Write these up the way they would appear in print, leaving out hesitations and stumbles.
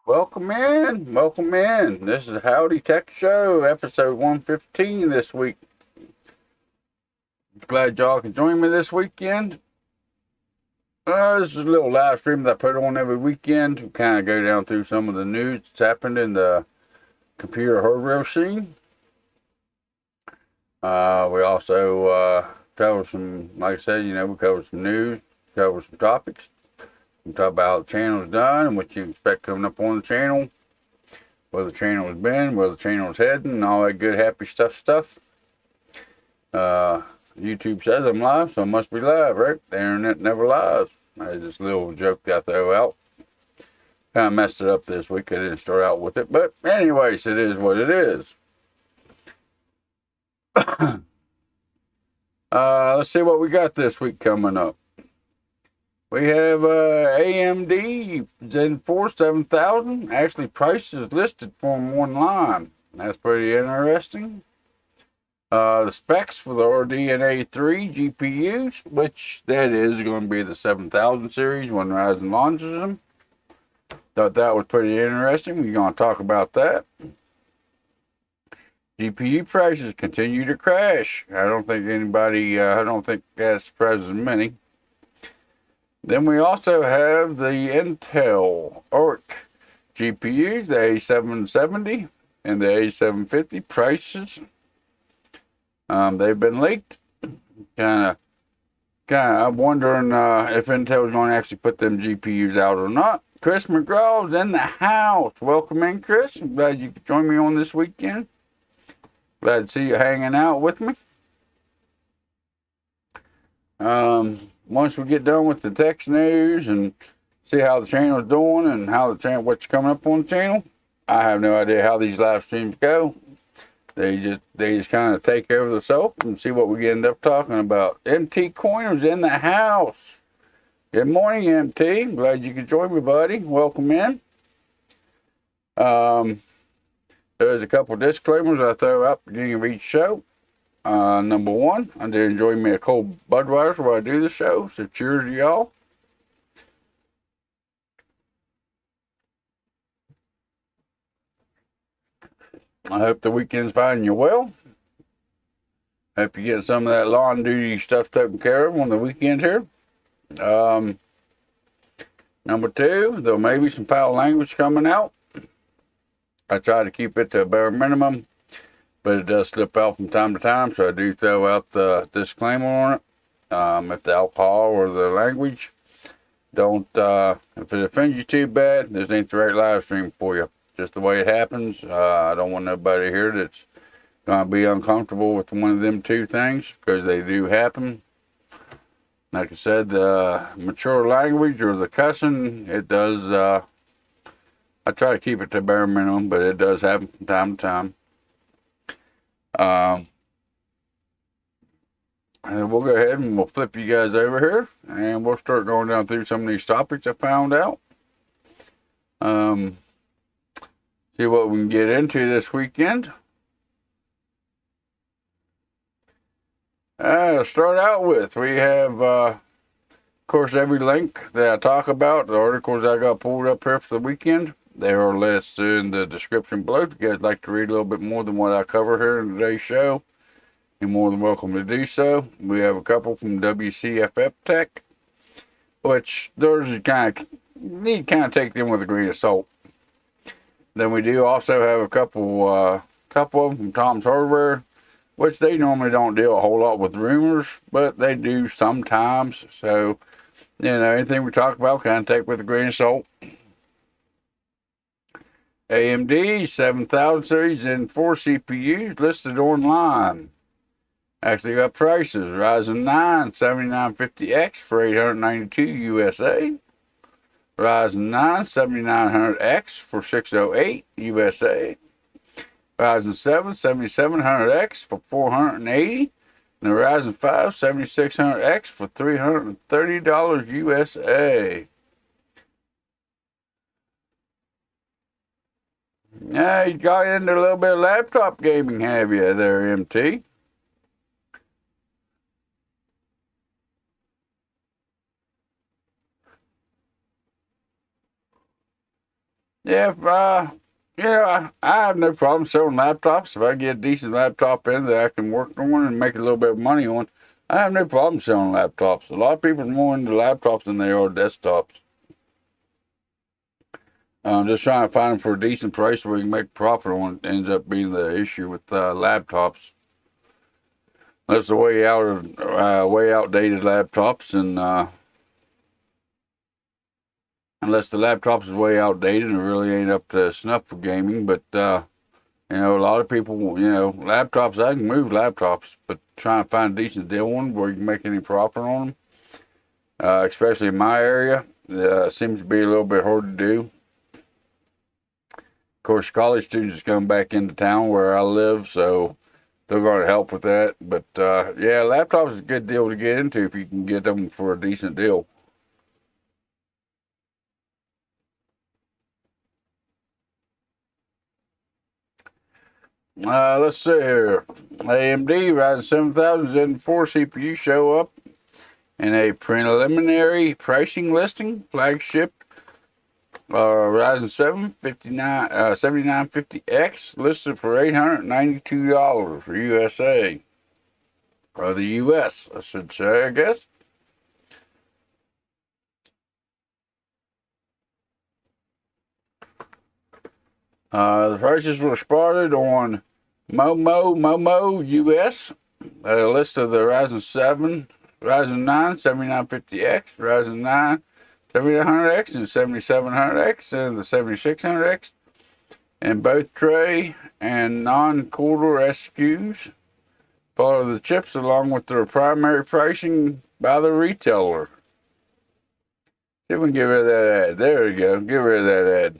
Welcome in, welcome in. This is Howdy Tech Show, episode 115 this week. Glad y'all can join me this weekend. This is a little live stream that I put on every weekend to kind of go down through some of the news that's happened in the computer hardware scene. We also cover some, like I said, we cover some news, cover some topics. We talk about how the channel's done and what you expect coming up on the channel, where the channel has been, where the channel is heading, and all that good, happy stuff. YouTube says I'm live, so I must be live, right? The internet never lies. That's just a little joke I throw out. Kind of messed it up this week. I didn't start out with it, but anyways, it is what it is. Let's see what we got this week coming up. We have AMD Zen 4 7000. Actually, prices listed for them online. That's pretty interesting. The specs for the RDNA 3 GPUs, which that is going to be the 7000 series when Ryzen launches them. Thought that was pretty interesting. We're going to talk about that. GPU prices continue to crash. I don't think that surprises many. Then we also have the Intel Arc GPUs, the A770 and the A750 prices. They've been leaked. I'm wondering if Intel's going to actually put them GPUs out or not. Chris McGraw's in the house. Welcome in, Chris. I'm glad you could join me on this weekend. Glad to see you hanging out with me. Once we get done with the tech news and see how the channel's doing and what's coming up on the channel, I have no idea how these live streams go. They just kind of take over the soap and see what we end up talking about. MT Coiner's in the house. Good morning, MT. Glad you could join me, buddy. Welcome in. There's a couple disclaimers I throw out at the beginning of each show. Number one, I do enjoy me a cold Budweiser while I do the show, so cheers to y'all. I hope the weekend's finding you well. Hope you get some of that lawn duty stuff taken care of on the weekend here. Number two, there may be some foul language coming out. I try to keep it to a bare minimum, but it does slip out from time to time, so I do throw out the disclaimer on it. If the alcohol or the language if it offends you too bad, this ain't the right live stream for you. Just the way it happens. I don't want nobody here that's going to be uncomfortable with one of them two things, because they do happen. Like I said, the mature language or the cussing, it does, I try to keep it to bare minimum, but it does happen from time to time. And we'll go ahead and we'll flip you guys over here, and we'll start going down through some of these topics I found out. See what we can get into this weekend. To start out with, we have, of course, every link that I talk about, the articles I got pulled up here for the weekend, they are listed in the description below. If you guys like to read a little bit more than what I cover here in today's show, you're more than welcome to do so. We have a couple from WCCFtech, which those you need to take them with a grain of salt. Then we do also have a couple of them from Tom's Hardware, which they normally don't deal a whole lot with rumors, but they do sometimes. So, anything we talk about, kind of take with a grain of salt. AMD 7000 series and 4 CPUs listed online. Actually got prices. Ryzen 9 7950X for $892 USA. Ryzen 9 7900X for $608 USA. Ryzen 7 7700X for $480. And the Ryzen 5 7600X for $330 USA. Yeah, you got into a little bit of laptop gaming, have you there, MT? Yeah, you know, I have no problem selling laptops. If I get a decent laptop in that I can work on and make a little bit of money on, I have no problem selling laptops. A lot of people are more into laptops than they are desktops. Just trying to find them for a decent price where you can make profit on it ends up being the issue with laptops. That's the way out of way outdated laptops, and unless the laptop is way outdated and really ain't up to snuff for gaming. But you know, a lot of people, you know, laptops. I can move laptops, but trying to find a decent deal on where you can make any profit on them, especially in my area, seems to be a little bit hard to do. Of course, college students coming back into town where I live, so they're going to help with that. But yeah, laptops is a good deal to get into if you can get them for a decent deal. Let's see here. AMD Ryzen 7000 Zen 4 CPU show up in a preliminary pricing listing. Flagship Ryzen 7 7950X listed for $892 for USA. Or the US, I should say, I guess. The prices were spotted on Momo US. A list of the Ryzen 7, Ryzen 9 7950X, Ryzen 9 7900X, and 7700X, and the 7600X, and both tray and non-quarter SKUs. Follow the chips along with their primary pricing by the retailer. See if we can get rid of that ad. There we go. Get rid of that ad.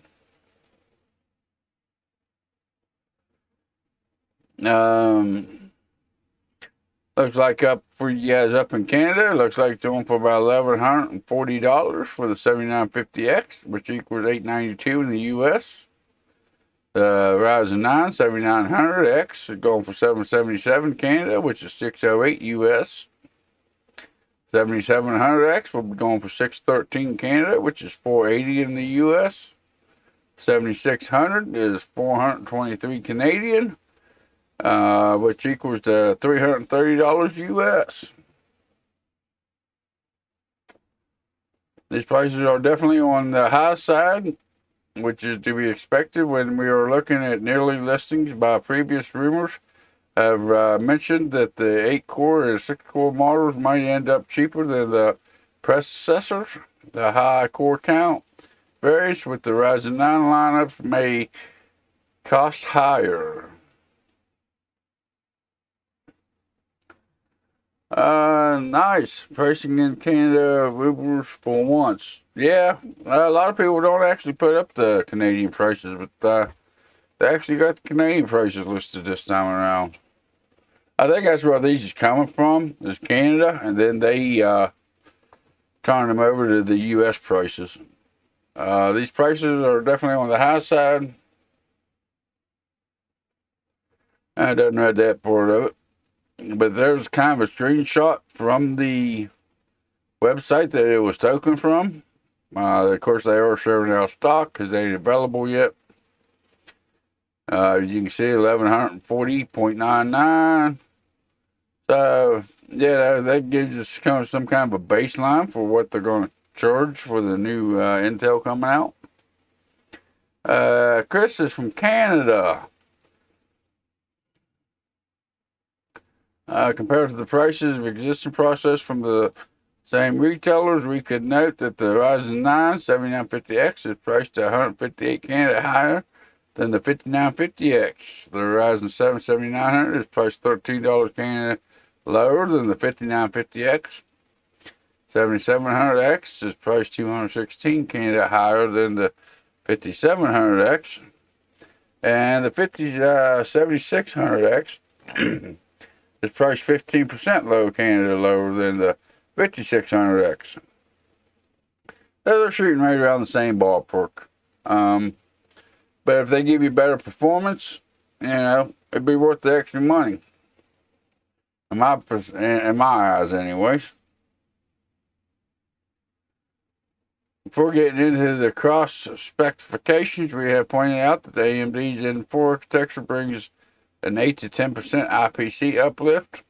Looks like up for you guys up in Canada. Looks like it's going for about $1,140 for the 7950X, which equals $892 in the US. The Ryzen 9 7900X is going for $777 Canada, which is $608 US. 7700X will be going for $613 Canada, which is $480 in the US. 7600 is $423 Canadian, which equals to $330 US. These prices are definitely on the high side, which is to be expected when we are looking at nearly listings by previous rumors. Have mentioned that the 8-core and 6-core models might end up cheaper than the predecessors. The high core count varies with the Ryzen 9 lineups may cost higher. Nice. Pricing in Canada Ubers for once. Yeah, a lot of people don't actually put up the Canadian prices, but they actually got the Canadian prices listed this time around. I think that's where these is coming from, is Canada, and then they turn them over to the U.S. prices. These prices are definitely on the high side. I don't read that part of it. But there's kind of a screenshot from the website that it was taken from. Of course, they are serving out stock because they ain't available yet. You can see 1140.99. So, yeah, that gives us kind of some kind of a baseline for what they're going to charge for the new Intel coming out. Chris is from Canada. Compared to the prices of existing processors from the same retailers, we could note that the Ryzen 9 7950X is priced at $158 Canada higher than the 5950X. The Ryzen 7 7900 is priced $13 Canada lower than the 5950X. 7700X is priced $216 Canada higher than the 5700X. And the 7600X is priced 15% low Canada lower than the 5600X. They're shooting right around the same ballpark. But if they give you better performance, you know, it'd be worth the extra money. In my eyes, anyways. Before getting into the cross specifications, we have pointed out that the AMD Zen 4 architecture brings an 8 to 10% IPC uplift,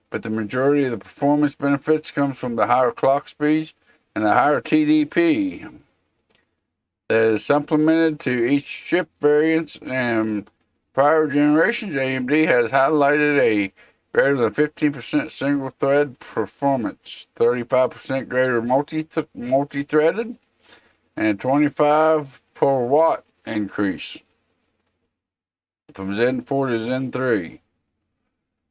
but the majority of the performance benefits comes from the higher clock speeds and the higher TDP that is supplemented to each chip variants. And prior generations, AMD has highlighted a greater than 15% single thread performance, 35% greater multi-threaded, and 25 per watt increase from Zen 4 to Zen 3.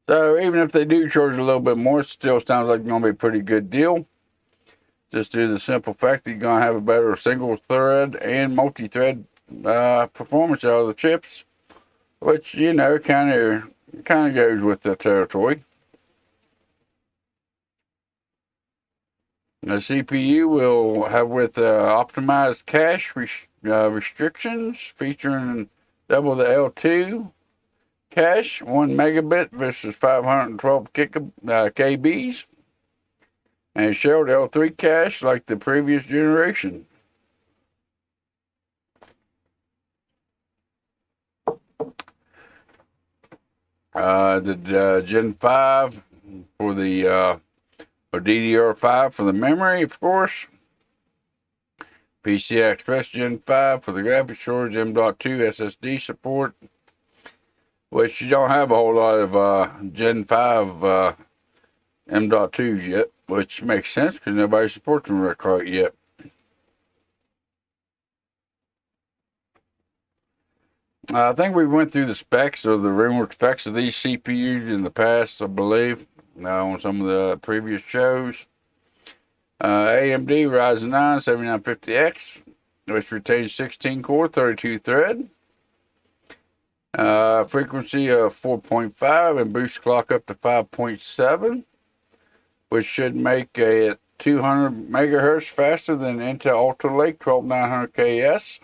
So even if they do charge a little bit more, it still sounds like it's going to be a pretty good deal. Just due to the simple fact that you're going to have a better single thread and multi-thread performance out of the chips, which, you know, kind of goes with the territory. The CPU will have with optimized cache restrictions, featuring double the L2 cache, 1 megabit versus 512 KBs, and shared L3 cache like the previous generation. The Gen 5 for the or DDR5 for the memory, of course. PCI Express Gen 5 for the graphics storage, M.2 SSD support, which you don't have a whole lot of Gen 5 M.2s yet, which makes sense because nobody supports them quite yet. I think we went through the specs or the rumored specs of these CPUs in the past, I believe, on some of the previous shows. AMD Ryzen 9 7950X, which retains 16 core, 32 thread. Frequency of 4.5 and boost clock up to 5.7, which should make it 200 megahertz faster than Intel Ultra Lake 12900KS,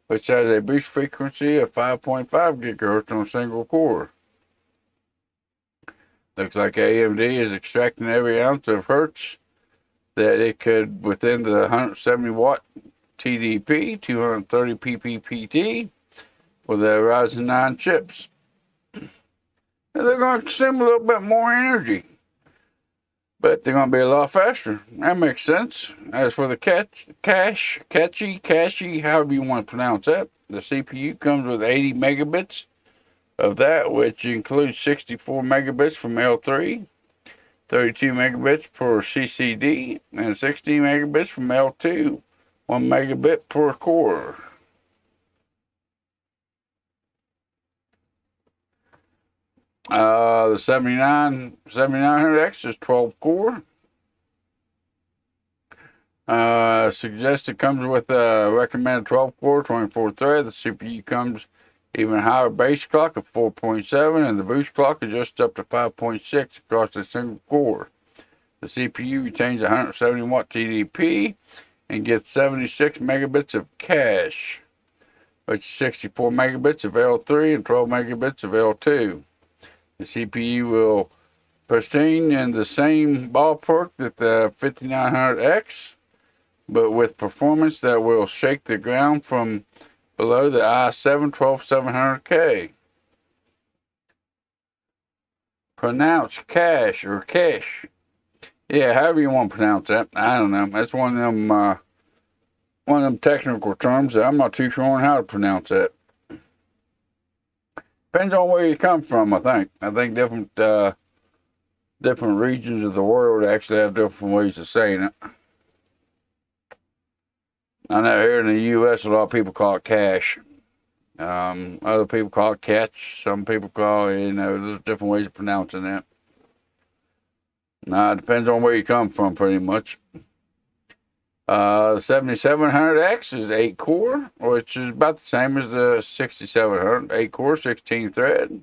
which has a boost frequency of 5.5 gigahertz on a single core. Looks like AMD is extracting every ounce of hertz that it could within the 170 watt TDP, 230 PPPT for the Ryzen 9 chips. And they're going to consume a little bit more energy, but they're going to be a lot faster. That makes sense. As for the cache, however you want to pronounce that, the CPU comes with 80 megabits of that, which includes 64 megabits from L3, 32 megabits per CCD, and 16 megabits from L2, 1 megabit per core. The 7900X is 12 core. Suggested comes with a recommended 12 core, 24 thread. The CPU comes even higher base clock of 4.7, and the boost clock is just up to 5.6 across a single core. The CPU retains 170 watt TDP and gets 76 megabits of cache, which is 64 megabits of L3 and 12 megabits of L2. The CPU will pristine in the same ballpark that the 5900X, but with performance that will shake the ground from below the i7 12700K. Pronounce cache or cache. Yeah, however you want to pronounce that. I don't know. That's one of them technical terms that I'm not too sure on how to pronounce that. Depends on where you come from, I think. I think different regions of the world actually have different ways of saying it. I know here in the U.S., a lot of people call it cache. Other people call it catch. Some people call it, there's different ways of pronouncing that. It depends on where you come from, pretty much. The 7700X is 8 core, which is about the same as the 6700. 8 core, 16 thread.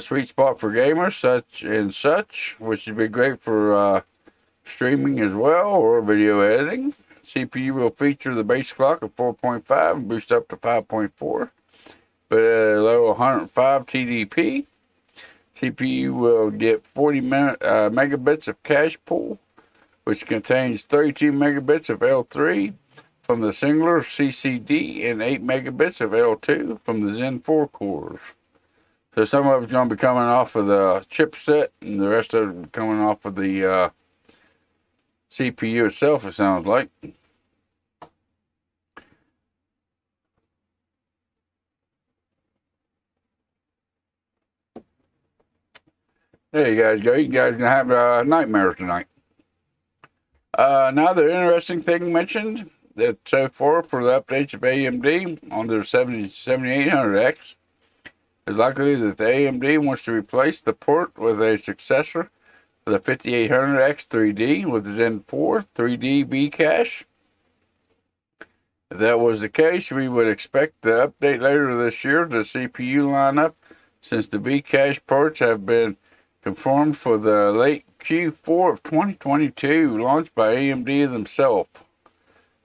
Sweet spot for gamers, such, which would be great for streaming as well or video editing. CPU will feature the base clock of 4.5 and boost up to 5.4, but at a low 105 TDP. CPU will get 40 megabits of cache pool, which contains 32 megabits of L3 from the singular CCD and 8 megabits of L2 from the Zen 4 cores. So some of it's going to be coming off of the chipset, and the rest of it coming off of the CPU itself, it sounds like. There you guys go. You guys going to have nightmares tonight. Another interesting thing mentioned that so far for the updates of AMD on their 7800X is likely that the AMD wants to replace the port with a successor for the 5800X 3D with the Zen 4 3D B cache. If that was the case, we would expect the update later this year to the CPU lineup, since the B cache ports have been confirmed for the late Q4 of 2022, launched by AMD themselves.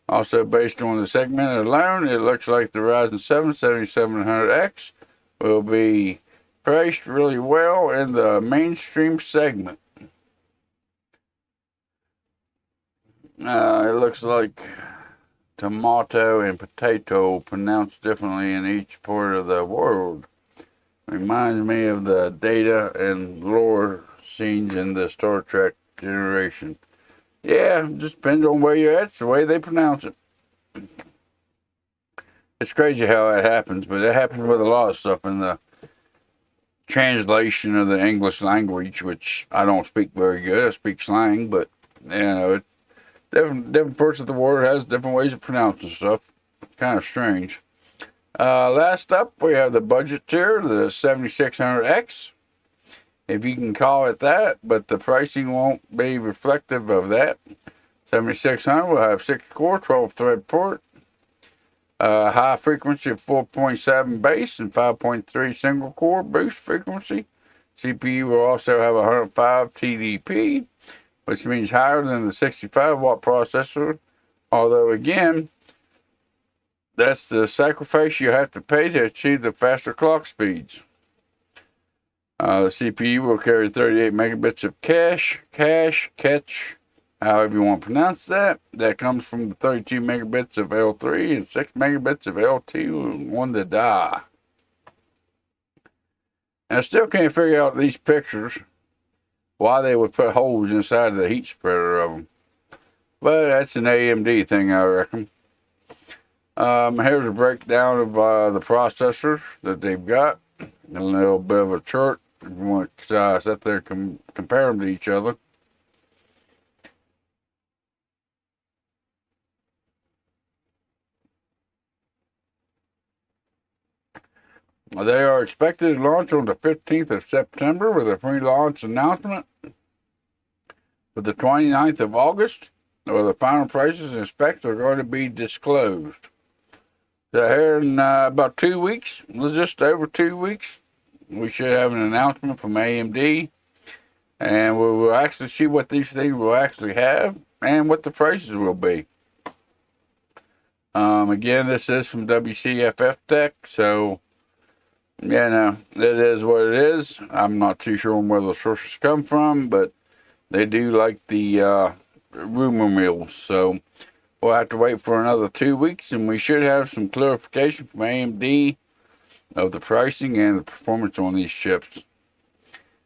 Also, based on the segment alone, it looks like the Ryzen 7 7700X will be priced really well in the mainstream segment. It looks like tomato and potato pronounced differently in each part of the world. Reminds me of the Data and lore scenes in the Star Trek generation. Yeah, just depends on where you're at. It's the way they pronounce it. It's crazy how that happens, but it happens with a lot of stuff in the translation of the English language, which I don't speak very good. I speak slang, but you know, different parts of the world has different ways of pronouncing stuff. It's kind of strange. Last up, we have the budget tier, the 7600X, if you can call it that, but the pricing won't be reflective of that. 7600 will have 6-core, 12-thread port, high frequency of 4.7 base and 5.3 single-core boost frequency. CPU will also have 105 TDP, which means higher than the 65-watt processor, although again, that's the sacrifice you have to pay to achieve the faster clock speeds. The CPU will carry 38 megabits of cache, however you want to pronounce that. That comes from the 32 megabits of L3 and 6 megabits of L2 on the die. And I still can't figure out these pictures, why they would put holes inside of the heat spreader of them. But that's an AMD thing, I reckon. Here's a breakdown of the processors that they've got. A little bit of a chart if you want to sit there and compare them to each other. They are expected to launch on the 15th of September with a pre-launch announcement for the 29th of August, where the final prices and specs are going to be disclosed. So here in about 2 weeks, just over 2 weeks, we should have an announcement from AMD, and we will actually see what these things will actually have and what the prices will be. Again, this is from WCCFtech, so you know, it is what it is. I'm not too sure where the sources come from, but they do like the rumor mills, so we'll have to wait for another 2 weeks, and we should have some clarification from AMD of the pricing and the performance on these chips.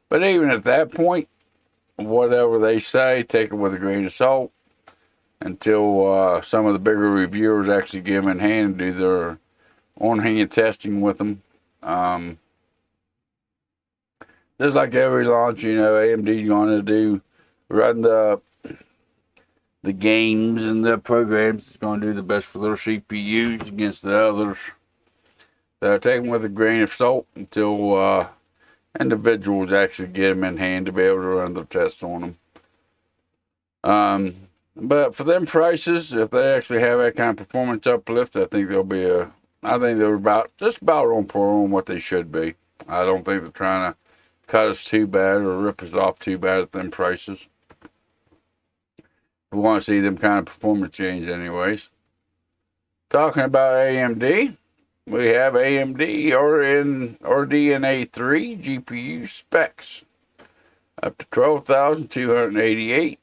But even at that point, whatever they say, take it with a grain of salt until some of the bigger reviewers actually get them in hand and do their on-hand testing with them. Just like every launch, you know, AMD's going to run the games and the programs. It's going to do the best for their CPUs against the others. So take them with a grain of salt until individuals actually get them in hand to be able to run the tests on them. But for them prices, if they actually have that kind of performance uplift, I think they're just about on par on what they should be. I don't think they're trying to cut us too bad or rip us off too bad at them prices. We want to see them kind of performance change anyways. Talking about AMD, we have AMD RDNA 3 GPU specs up to 12,288.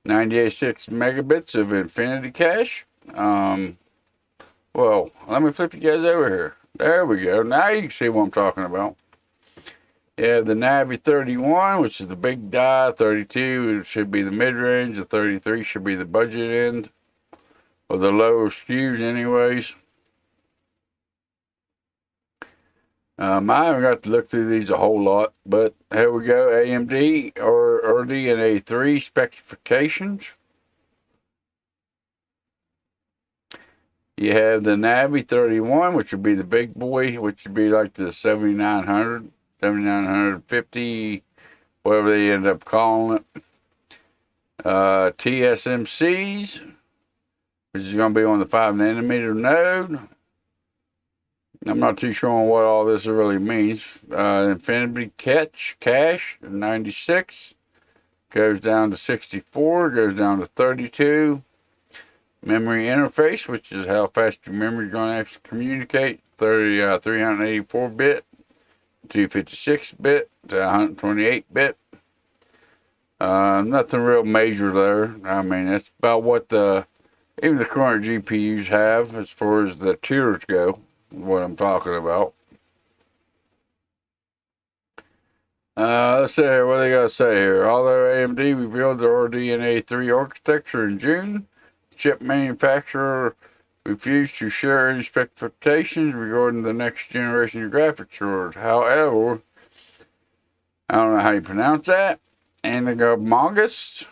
98.6 megabits of infinity cache. Well, let me flip you guys over here. There we go. Now you can see what I'm talking about. Yeah, the Navi 31, which is the big die. 32 should be the mid-range. The 33 should be the budget end, or the lower SKUs anyways. I haven't got to look through these a whole lot, but here we go. AMD RDNA 3 specifications. You have the Navi 31, which would be the big boy, which would be like the 7900, 7950, whatever they end up calling it. TSMCs, which is going to be on the 5nm node. I'm not too sure on what all this really means. Infinity cache, 96. Goes down to 64, goes down to 32. Memory interface, which is how fast your memory is going to actually communicate. 384-bit, 256-bit, to 128-bit. Nothing real major there. I mean, that's about what even the current GPUs have as far as the tiers go. What I'm talking about. Let's see here, what they got to say here. Although AMD revealed the RDNA 3 architecture in June, the chip manufacturer refused to share any specifications regarding the next generation of graphics cards. However, I don't know how you pronounce that. Indigo August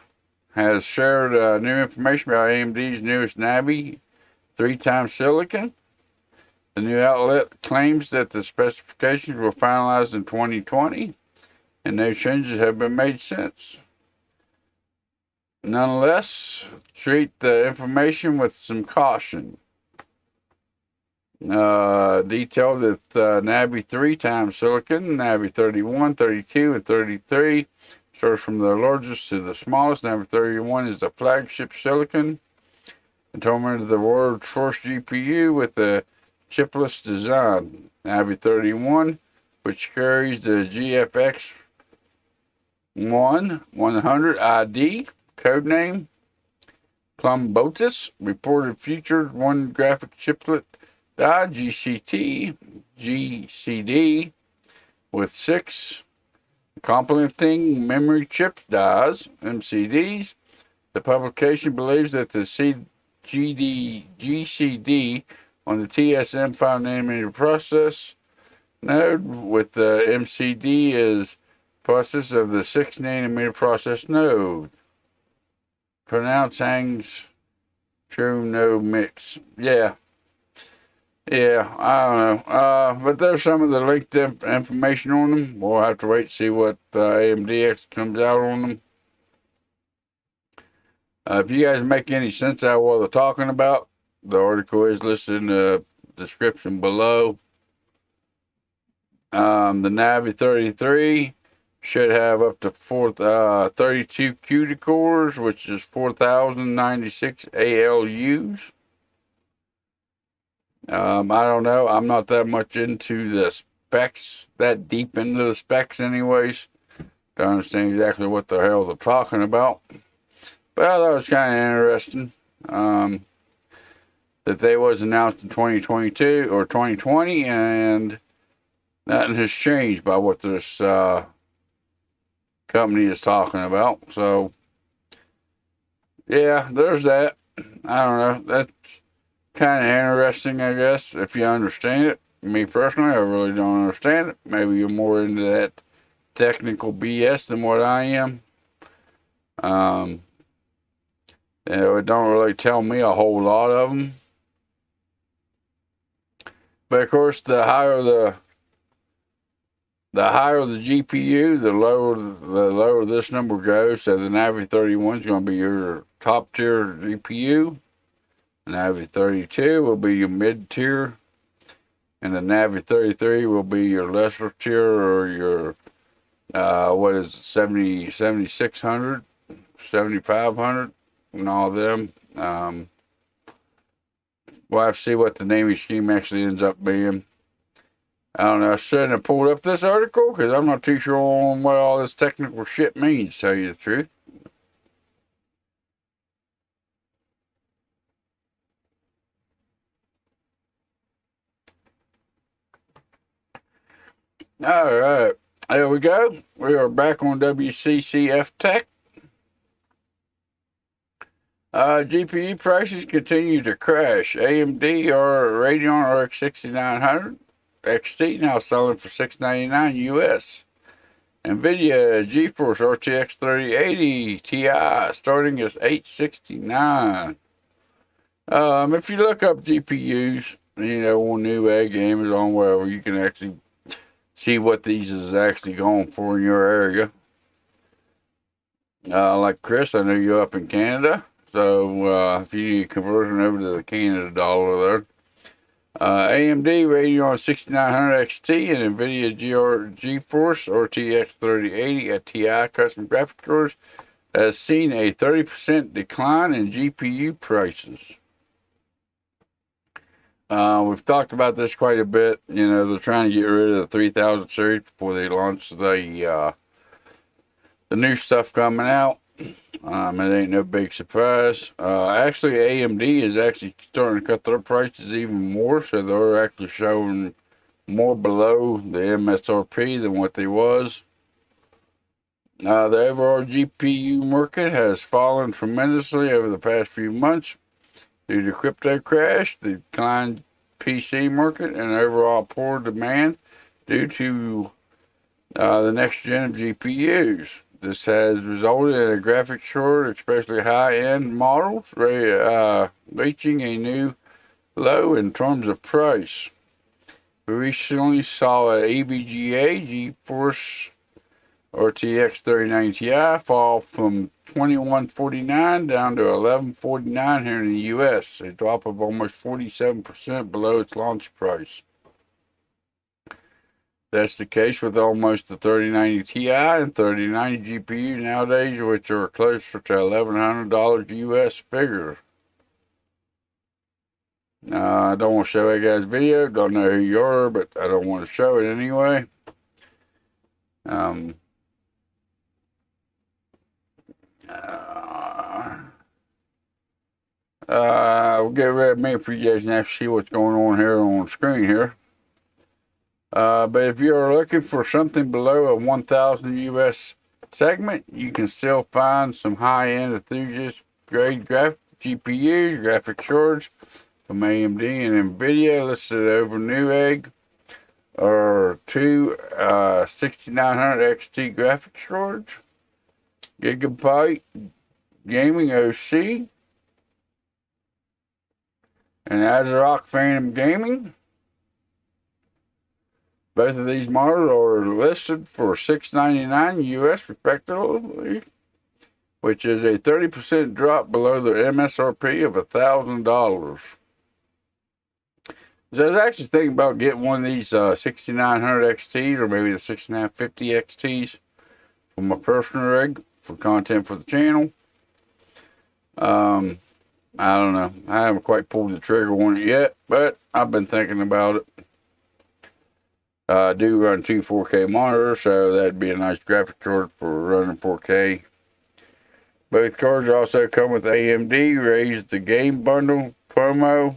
has shared new information about AMD's newest Navi 3x silicon. The new outlet claims that the specifications were finalized in 2020, and no changes have been made since. Nonetheless, treat the information with some caution. Detailed that Navi 3x silicon, Navi 31, 32, and 33 starts from the largest to the smallest. Navi 31 is the flagship silicon, determined the world's first GPU with the chipless design. Navi 31, which carries the GFX 100 ID codename Plumbotus, reported featured one graphic chiplet die GCD with 6 complementing memory chip dies MCDs. The publication believes that the GCD on the TSM 5nm process node with the MCD is process of the 6nm process node. Pronounce hangs true no mix. Yeah, I don't know. But there's some of the linked information on them. We'll have to wait to see what AMD comes out on them. If you guys make any sense out of what they're talking about, the article is listed in the description below. The Navi 33 should have up to 32 CUDA cores, which is 4,096 ALUs. I don't know. I'm not that much into the specs, that deep into the specs anyways. Don't understand exactly what the hell they're talking about. But I thought it was kind of interesting. That they was announced in 2022 or 2020, and nothing has changed by what this company is talking about. So, yeah, there's that. I don't know. That's kind of interesting, I guess, if you understand it. Me personally, I really don't understand it. Maybe you're more into that technical BS than what I am. It don't really tell me a whole lot of them. But of course, the higher the GPU, the lower this number goes. So the Navi 31 is going to be your top tier GPU. The Navi 32 will be your mid tier, and the Navi 33 will be your lesser tier, or your 7600, 7500, and all of them. We'll have to see what the naming scheme actually ends up being. I don't know. I shouldn't have pulled up this article because I'm not too sure on what all this technical shit means, to tell you the truth. All right, there we go. We are back on WCCFtech. GPU prices continue to crash. AMD Radeon RX 6900 XT now selling for $699 US. NVIDIA GeForce RTX 3080 Ti starting at $869. If you look up GPUs, on Newegg, Amazon, wherever, you can actually see what these is actually going for in your area. Like Chris, I know you're up in Canada, so if you need a conversion over to the Canada dollar there. AMD Radeon 6900 XT and NVIDIA GeForce RTX 3080 at Ti custom graphic cards has seen a 30% decline in GPU prices. We've talked about this quite a bit. They're trying to get rid of the 3000 series before they launch the new stuff coming out. It ain't no big surprise. Actually, AMD is actually starting to cut their prices even more, so they're actually showing more below the MSRP than what they was. The overall GPU market has fallen tremendously over the past few months due to crypto crash, the declined PC market, and overall poor demand due to the next gen of GPUs. This has resulted in a graphics shortage, especially high-end models, reaching a new low in terms of price. We recently saw an EVGA GeForce RTX 3090 Ti fall from $2149 down to $1149 here in the US, a drop of almost 47% below its launch price. That's the case with almost the 3090 Ti and 3090 GPU nowadays, which are closer to $1,100 US figure. I don't want to show that guy's video. Don't know who you are, but I don't want to show it anyway. We'll get rid of me for you guys now to see what's going on here on the screen here. But if you're looking for something below a 1,000 US segment, you can still find some high-end enthusiast grade GPUs, graphic cards from AMD and NVIDIA listed over Newegg, or two 6900 XT graphics cards, Gigabyte Gaming OC, and Azeroth Phantom Gaming. Both of these models are listed for $699 US respectively, which is a 30% drop below the MSRP of $1,000. So I was actually thinking about getting one of these 6900 XTs or maybe the 6950 XTs for my personal rig for content for the channel. I don't know. I haven't quite pulled the trigger on it yet, but I've been thinking about it. I do run two 4K monitors, so that'd be a nice graphic card for running 4K. Both cards also come with AMD Raise the Game Bundle promo,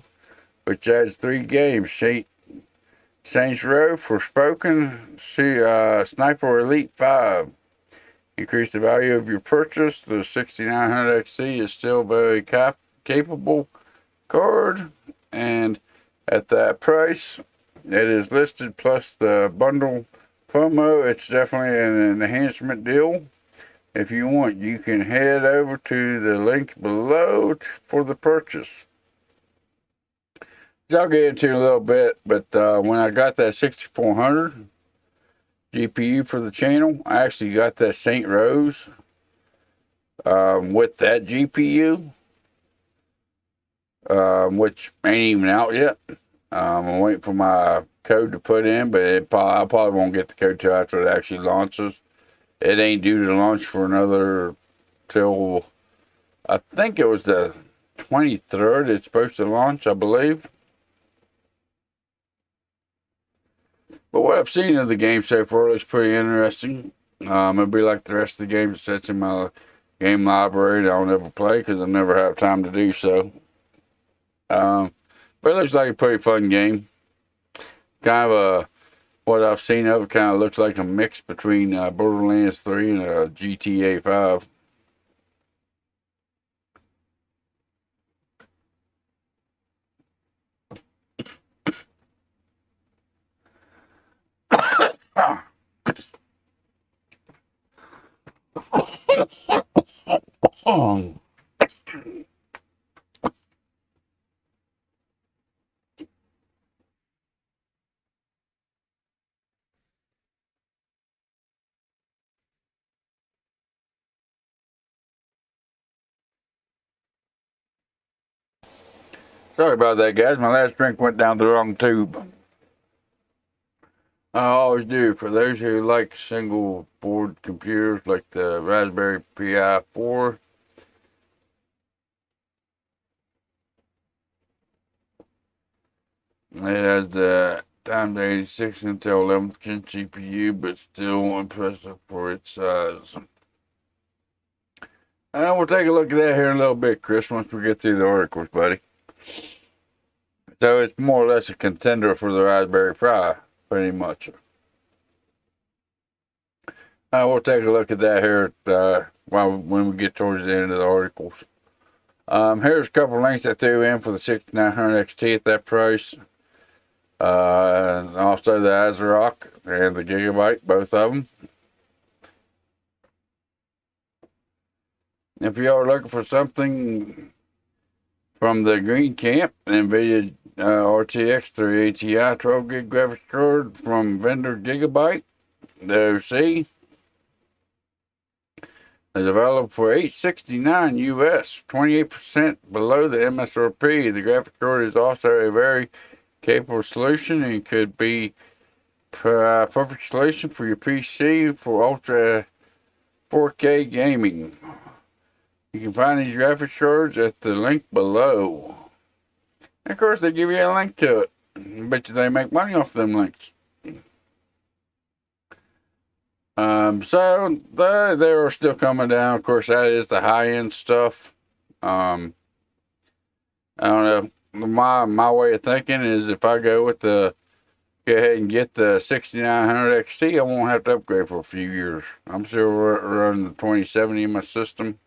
which adds 3 games: Saints Row, Forspoken, Sniper Elite 5. Increase the value of your purchase. The 6900 XT is still very capable card, and at that price it is listed plus the bundle promo. It's definitely an enhancement deal. If you want, you can head over to the link below for the purchase. I'll get into it in a little bit, but when I got that 6400 GPU for the channel, I actually got that St. Rose with that GPU, which ain't even out yet. I'm waiting for my code to put in, but I probably won't get the code till after it actually launches. It ain't due to launch for another till, I think it was the 23rd it's supposed to launch, I believe. But what I've seen of the game so far looks pretty interesting. It'll be like the rest of the games that's in my game library that I'll never play because I never have time to do so. But it looks like a pretty fun game. Kind of what I've seen of it kind of looks like a mix between Borderlands 3 and a GTA 5. Sorry about that, guys. My last drink went down the wrong tube. I always do. For those who like single board computers like the Raspberry Pi 4, it has the times 86 Intel 11th Gen CPU, but still impressive for its size. And we'll take a look at that here in a little bit, Chris, once we get through the articles, buddy. So it's more or less a contender for the Raspberry Pi, pretty much. We'll take a look at that here when we get towards the end of the articles. Here's a couple links I threw in for the 6900 XT at that price. And also the ASRock and the Gigabyte, both of them. If you are looking for something from the green camp, NVIDIA RTX 3080 Ti 12 gig graphics card from vendor Gigabyte, the OC, is available for $869 US, 28% below the MSRP. The graphics card is also a very capable solution and could be a perfect solution for your PC for ultra 4K gaming. You can find these graphics cards at the link below. And of course, they give you a link to it. I bet you they make money off them links. So they are still coming down. Of course, that is the high-end stuff. I don't know. My way of thinking is if I go ahead and get the 6900 XT, I won't have to upgrade for a few years. I'm still running the 2070 in my system.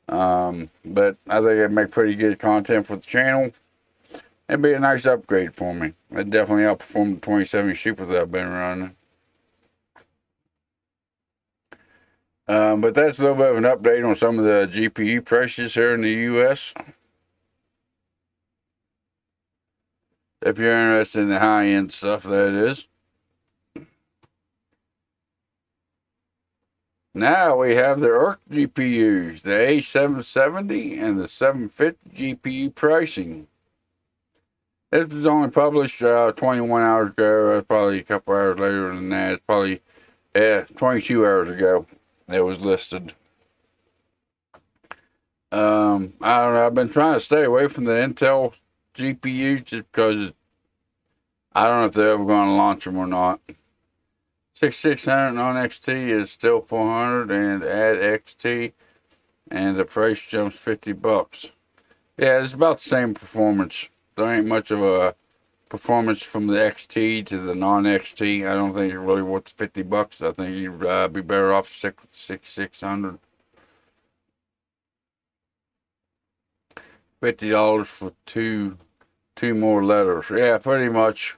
But I think it'd make pretty good content for the channel. It'd be a nice upgrade for me. It'd definitely outperform the 2070 Super that I've been running. But that's a little bit of an update on some of the GPU prices here in the US. If you're interested in the high-end stuff, that is. Now we have the ERC GPUs, the A770 and the 750 GPU pricing. This was only published 21 hours ago. That's probably a couple hours later than that. It's probably 22 hours ago it was listed. I don't know. I've been trying to stay away from the Intel GPUs just because I don't know if they're ever going to launch them or not. 6600 on XT is still 400, and add XT, and the price jumps $50. Yeah, it's about the same performance. There ain't much of a performance from the XT to the non-XT. I don't think it really worth $50. I think you'd be better off stick with 6600. $50 for two more letters. Yeah, pretty much.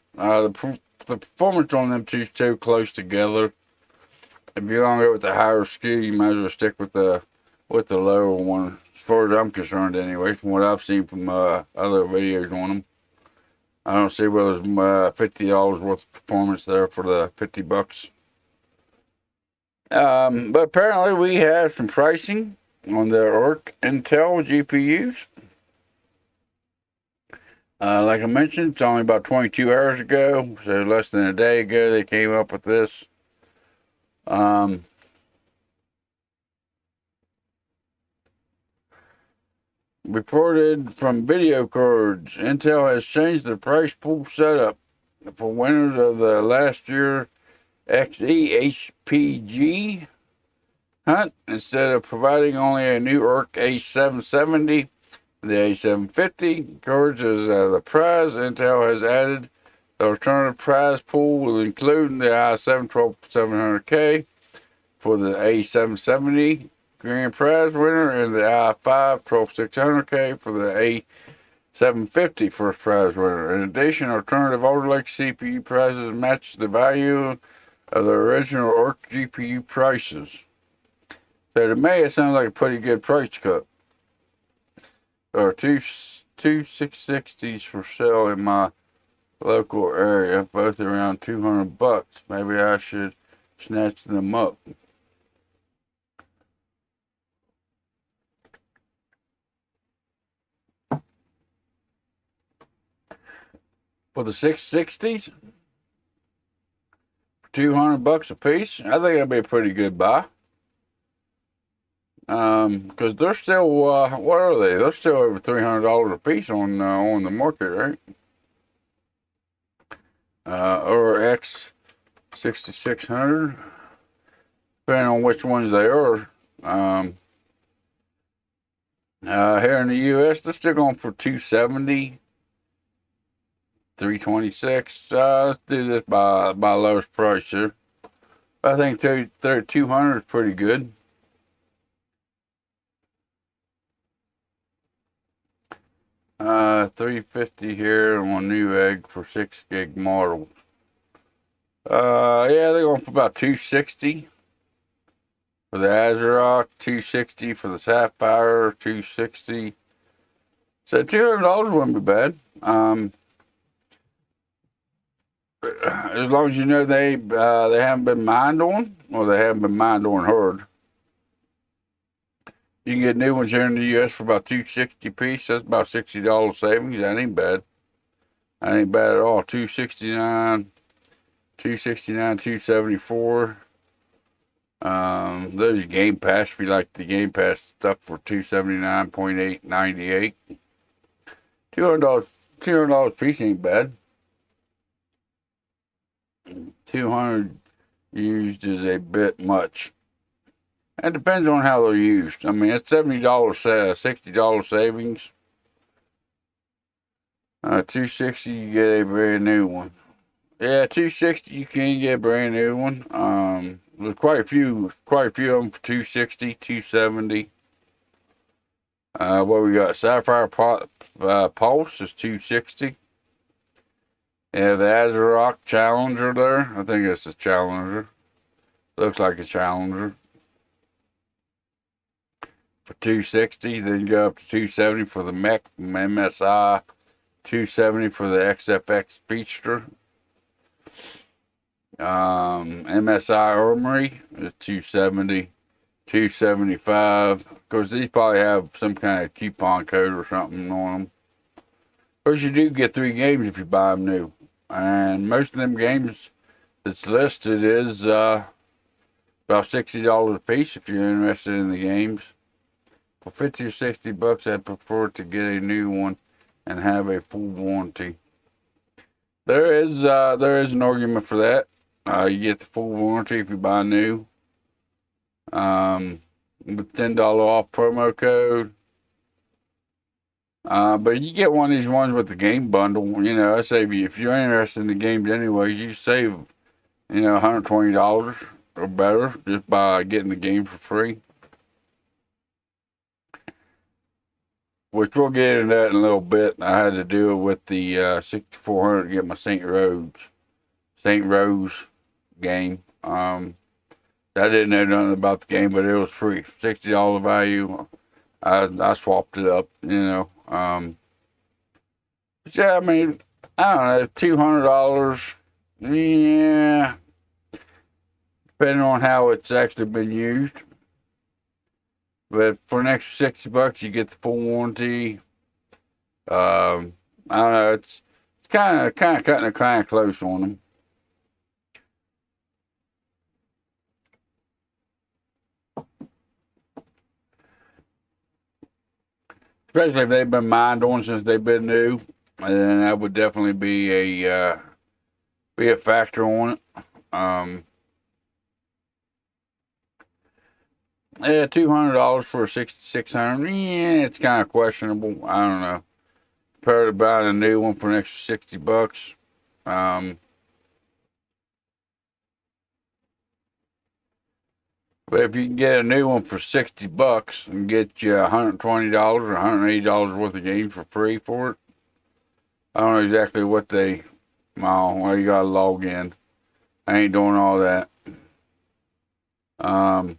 The performance on them two too close together. If you're gonna go with the higher SKU, you might as well stick with the lower one. As far as I'm concerned, anyway, from what I've seen from other videos on them, I don't see where there's $50 worth of performance there for the $50. But apparently we have some pricing on the ERC Intel GPUs. Like I mentioned, it's only about 22 hours ago, so less than a day ago they came up with this. Reported from video cards, Intel has changed the price pool setup for winners of the last year XE HPG hunt. Instead of providing only a new ERC A770, the A750 cards as the prize, Intel has added The alternative prize pool, including the i7 12700K for the A770 grand prize winner and the i5 12600K for the A750 first prize winner. In addition, alternative Alder Lake CPU prizes match the value of the original ARC GPU prices. So to me, it sounds like a pretty good price cut. There are two 660s for sale in my local area, both around $200. Maybe I should snatch them up. For the 660s, $200 a piece, I think that'd be a pretty good buy. Because they're still, what are they? They're still over $300 a piece on the market, right? Or X6600, depending on which ones they are. Here in the U.S., they're still going for $270, $326. Let's do this by lowest price here. I think 200 is pretty good. $350 here on Newegg for 6 gig models. Yeah, they're going for about $260 for the ASRock, $260 for the Sapphire, $260. So $200 wouldn't be bad. As long as you know they haven't been mined on, or they haven't been mined on hard. You can get new ones here in the U.S. for about $260 a piece. That's about $60 savings. That ain't bad. That ain't bad at all. $269, $274. Those are Game Pass. If you like the Game Pass stuff for $279.98. $200 a piece ain't bad. 200 used is a bit much. It depends on how they're used. I mean, it's $70, $60 savings. $260, you get a brand new one. Yeah, $260, you can get a brand new one. There's quite a few of them for $260, $270. What we got? Sapphire Pulse is $260. Yeah, the ASRock Challenger there. I think it's a Challenger. Looks like a Challenger. For $260, then you go up to $270 for the Mech MSI, $270 for the XFX Speedster. MSI Armory is $270, $275. Of course, these probably have some kind of coupon code or something on them. Of course, you do get 3 games if you buy them new. And most of them games that's listed is about $60 a piece if you're interested in the games. For $50 or $60, I'd prefer to get a new one and have a full warranty. There is an argument for that. You get the full warranty if you buy new. With $10 off promo code. But you get one of these ones with the game bundle. You know, I say if you're interested in the games anyway, you save, $120 or better just by getting the game for free. Which we'll get into that in a little bit. I had to do it with the 6400 to get my St. Rose game. I didn't know nothing about the game, but it was free. $60 value. I swapped it up, But yeah, I mean, I don't know, $200. Yeah. Depending on how it's actually been used. But for an extra $60, you get the full warranty. I don't know. It's kind of cutting it kind of close on them. Especially if they've been mined on since they've been new, and then that would definitely be a factor on it. Yeah, $200 for a 6600. Yeah, it's kind of questionable. I don't know. Compared to buying a new one for an extra $60. But if you can get a new one for $60 and get you $120 or $180 worth of games for free for it, I don't know exactly what they, well, you gotta log in. I ain't doing all that. I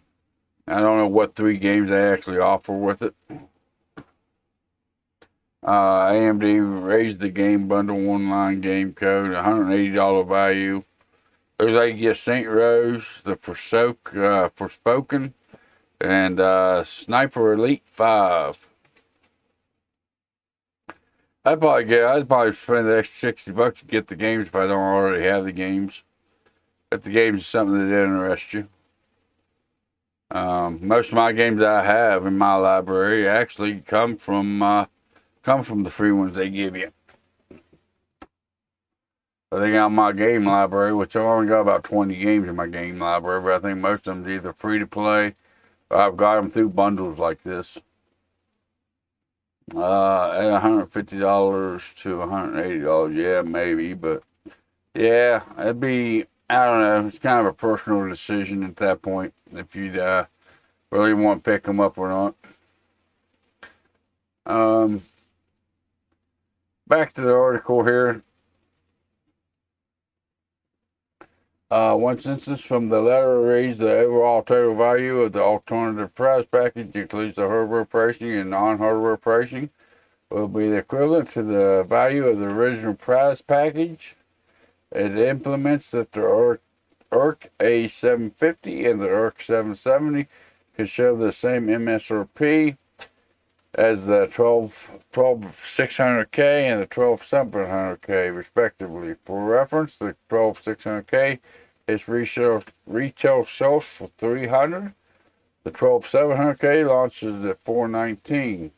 don't know what 3 games they actually offer with it. AMD raised the game bundle online game code, $180 value. Looks like you get Saint Rose, the Forspoken, and Sniper Elite 5. I'd probably spend the extra $60 to get the games if I don't already have the games. If the games is something that interests you. Most of my games that I have in my library actually come from the free ones they give you. I think on my game library, which I've only got about 20 games in my game library, but I think most of them is either free to play or I've got them through bundles like this. At $150 to $180, yeah, maybe, but yeah, it'd be, I don't know, it's kind of a personal decision at that point if you'd really want to pick them up or not. Back to the article here. One sentence from the letter reads, the overall total value of the alternative price package includes the hardware pricing and non-hardware pricing will be the equivalent to the value of the original price package. It implements that the ERC A750 and the ERC 770 can show the same MSRP as the 12600K and the 12700K respectively. For reference, the 12600K its retail sales for $300. The 12700K launches at $419.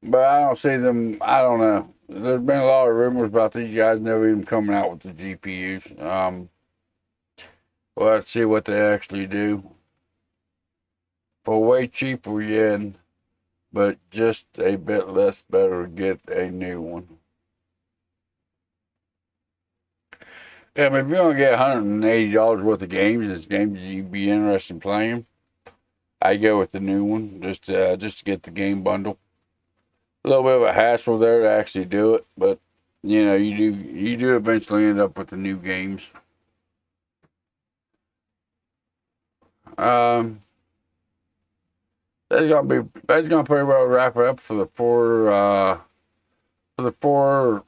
But I don't see them. I don't know. There's been a lot of rumors about these guys never even coming out with the GPUs. We'll have to see what they actually do. For way cheaper yen, but just a bit less better to get a new one. Yeah, I mean, if you're going to get $180 worth of games, it's games you'd be interested in playing, I go with the new one, just to get the game bundle. A little bit of a hassle there to actually do it, but, you know, you do eventually end up with the new games. That's gonna pretty well wrap it up for the four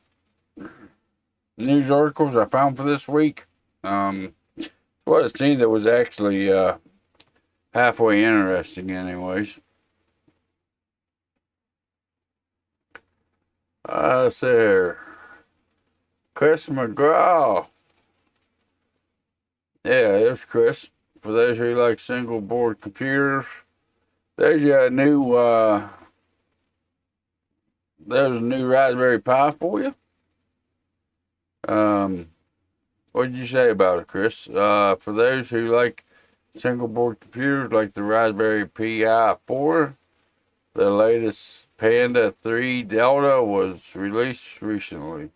news articles I found for this week. What it seemed that was actually halfway interesting, anyways. Let's see here. Chris McGraw. Yeah, there's Chris. For those who like single board computers, there's a new Raspberry Pi for you. What did you say about it, Chris? For those who like single board computers like the Raspberry Pi 4, the latest Panda 3 Delta was released recently.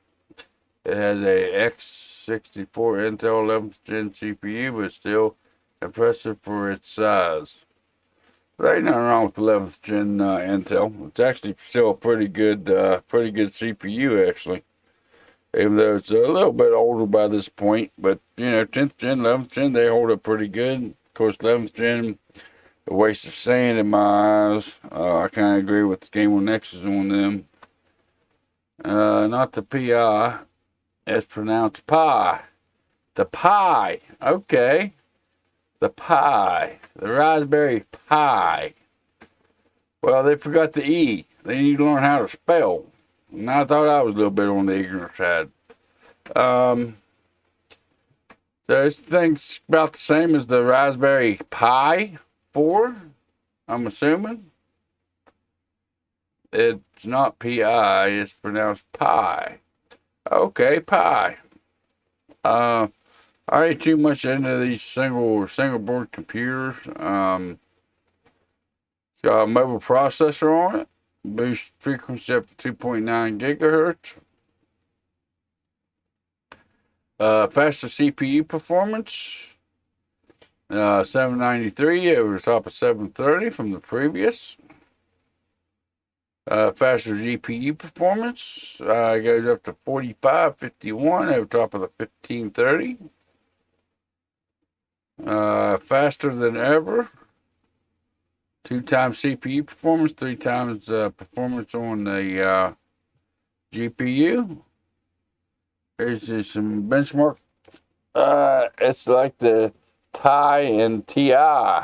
It has a x64 Intel 11th gen CPU, but still impressive for its size. There ain't nothing wrong with 11th gen Intel. It's actually still a pretty good CPU actually. Even though it's a little bit older by this point, but you know, 10th gen, 11th gen, they hold up pretty good. Of course, 11th gen, a waste of sand in my eyes. I kind of agree with the Game One Nexus on them. Not the PI. It's pronounced Pi. The Pi. Okay. The Pi. The Raspberry Pi. Well, they forgot the E. They need to learn how to spell. And I thought I was a little bit on the ignorant side. So this thing's about the same as the Raspberry Pi 4, I'm assuming. It's not Pi, it's pronounced Pi. Okay, Pi. I ain't too much into these single board computers. It's got a mobile processor on it. Boost frequency up to 2.9 gigahertz. Faster CPU performance. 793 over the top of 730 from the previous. Faster GPU performance goes up to 4551 over top of the 1530. Faster than ever. 2 times CPU performance, 3 times performance on the GPU. Here's just some benchmark. It's like the TI and TI.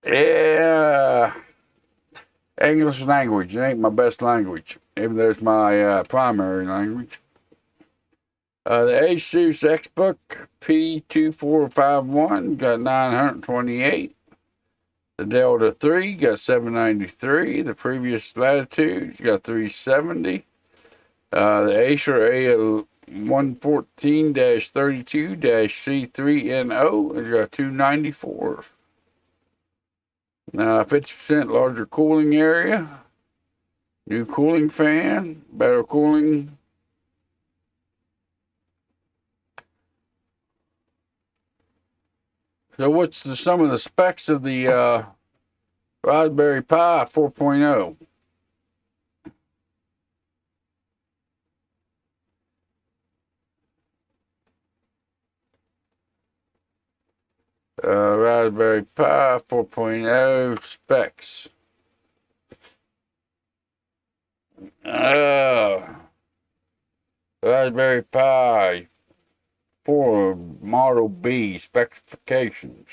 Yeah. English language. It ain't my best language, even though it's my primary language. The Asus Xbook P2451 got 928. The Delta 3 got 793. The previous Latitude got 370. The Acer A114-32-C3NO has got 294. 50% larger cooling area. New cooling fan. Better cooling. So what's some of the specs of the Raspberry Pi 4.0? Raspberry Pi 4.0 specs. Raspberry Pi 4 Model B specifications.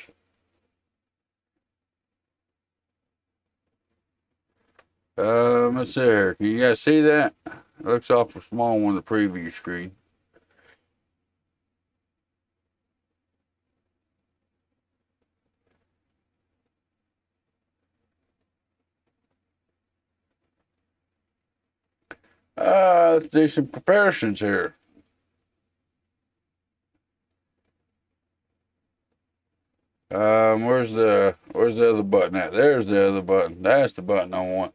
Let's see here. Can you guys see that? It looks awful small on the preview screen. Let's do some comparisons here. Where's the other button at? There's the other button. That's the button I want.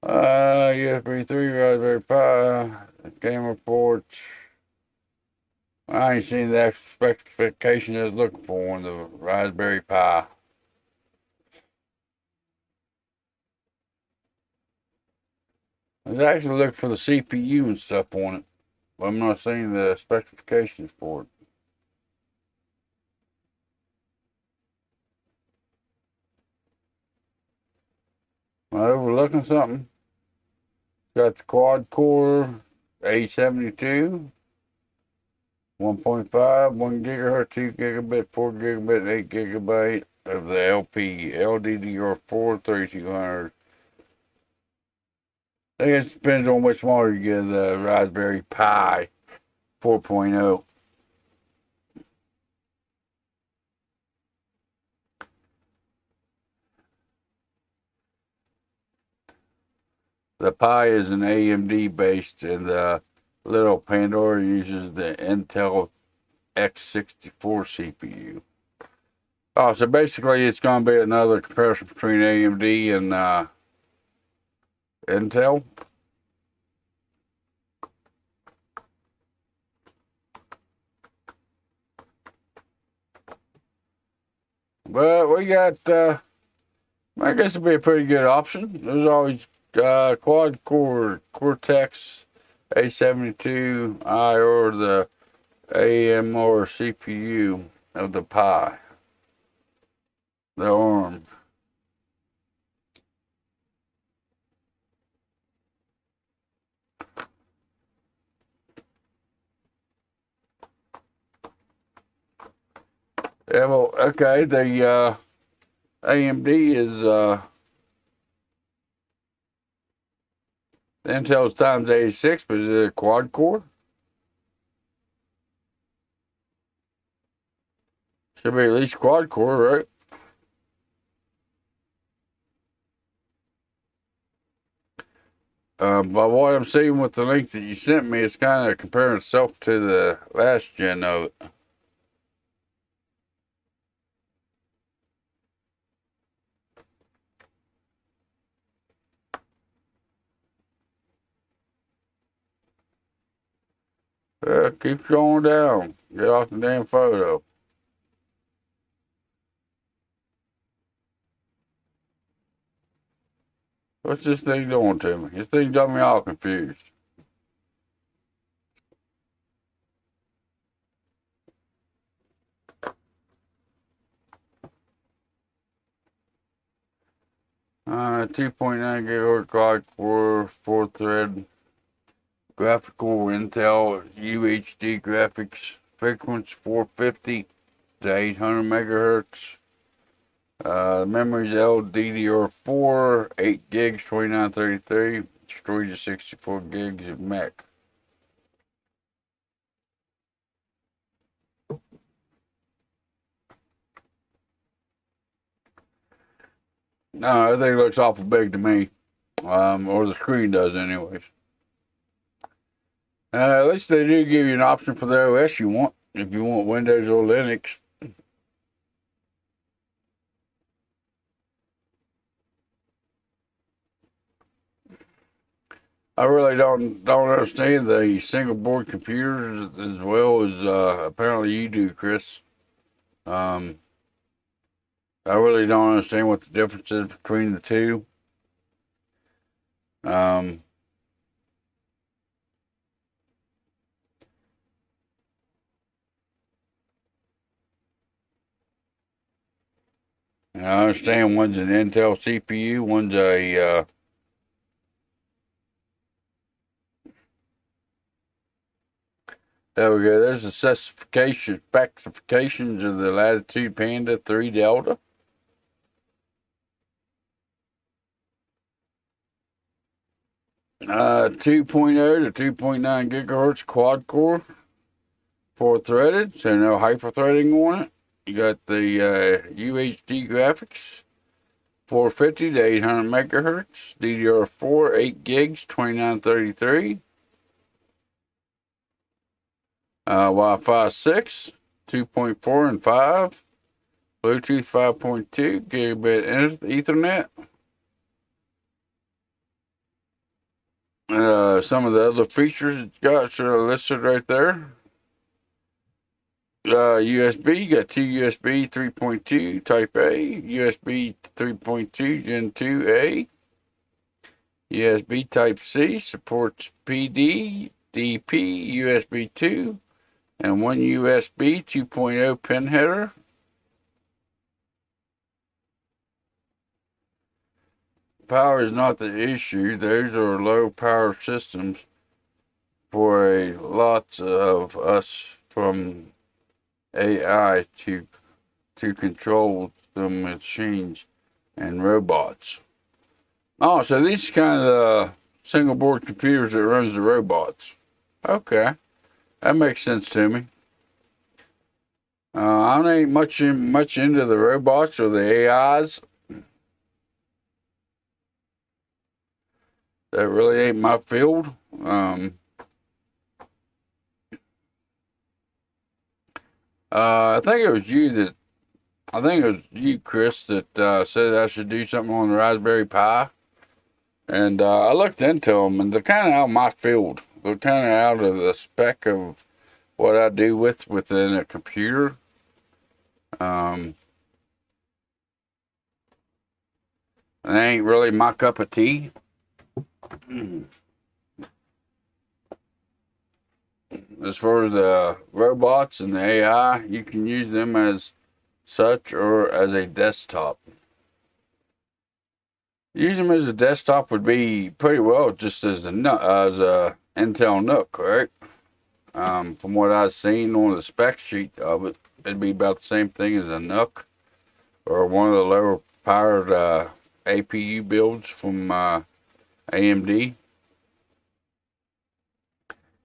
USB 3 Raspberry Pi, camera ports. I ain't seen the actual specification I was looking for on the Raspberry Pi. I was actually looking for the CPU and stuff on it, but I'm not seeing the specifications for it. Am I overlooking something? Got the quad core A72, 1.5, 1 gigahertz, 2 gigabit, 4 gigabit, 8 gigabyte of the LPDDR4 3200. I guess it depends on which model you get, the Raspberry Pi 4.0. The Pi is an AMD based, and the little Pandora uses the Intel X64 CPU. Oh, so basically it's going to be another comparison between AMD and Intel. But we got, I guess it'd be a pretty good option. There's always quad core Cortex A72i or the AMR CPU of the Pi, the ARM. Yeah, well, okay, the AMD is Intel's times 86, but is it a quad core? Should be at least quad core, right? By what I'm seeing with the link that you sent me, it's kind of comparing itself to the last gen of it. Yeah, keep scrolling down. Get off the damn photo. What's this thing doing to me? This thing got me all confused. Uh, 2.9 gigahertz clock core, 4-thread, graphical Intel UHD graphics, frequency 450 to 800 megahertz. Memory's LDDR4, 8 gigs, 2933, storage is 64 gigs of Mac. No, that thing looks awful big to me. Or the screen does anyways. At least they do give you an option for the OS you want, if you want Windows or Linux. I really don't understand the single board computers as well as apparently you do, Chris. Um, I really don't understand what the difference is between the two. Um, I understand one's an Intel CPU, one's a there we go. There's the specifications of the Latitude Panda 3 Delta. Uh, 2.0 to 2.9 gigahertz quad core, 4-threaded, so no hyper-threading on it. You got the UHD graphics, 450 to 800 megahertz, DDR4, 8 gigs, 2933. Wi-Fi 6, 2.4 and 5, Bluetooth 5.2, gigabit Ethernet. Some of the other features it's got are listed right there. USB, you got two USB 3.2 Type A, USB 3.2 Gen 2A, USB Type C, supports PD, DP, USB 2, and one USB 2.0 pin header. Power is not the issue. Those are low power systems for a lot of us from AI to control the machines and robots. Oh, so these are kind of the single board computers that runs the robots. Okay, that makes sense to me. I ain't much into the robots or the AIs. That really ain't my field. I think it was you, Chris, that said I should do something on the Raspberry Pi. And I looked into them, and they're kind of out of my field. They're kind of out of the spec of what I do within a computer. They ain't really my cup of tea. As far as the robots and the AI, you can use them as such or as a desktop. Use them as a desktop would be pretty well just as a Intel NUC, right? From what I've seen on the spec sheet of it, it'd be about the same thing as a NUC or one of the lower powered APU builds from AMD.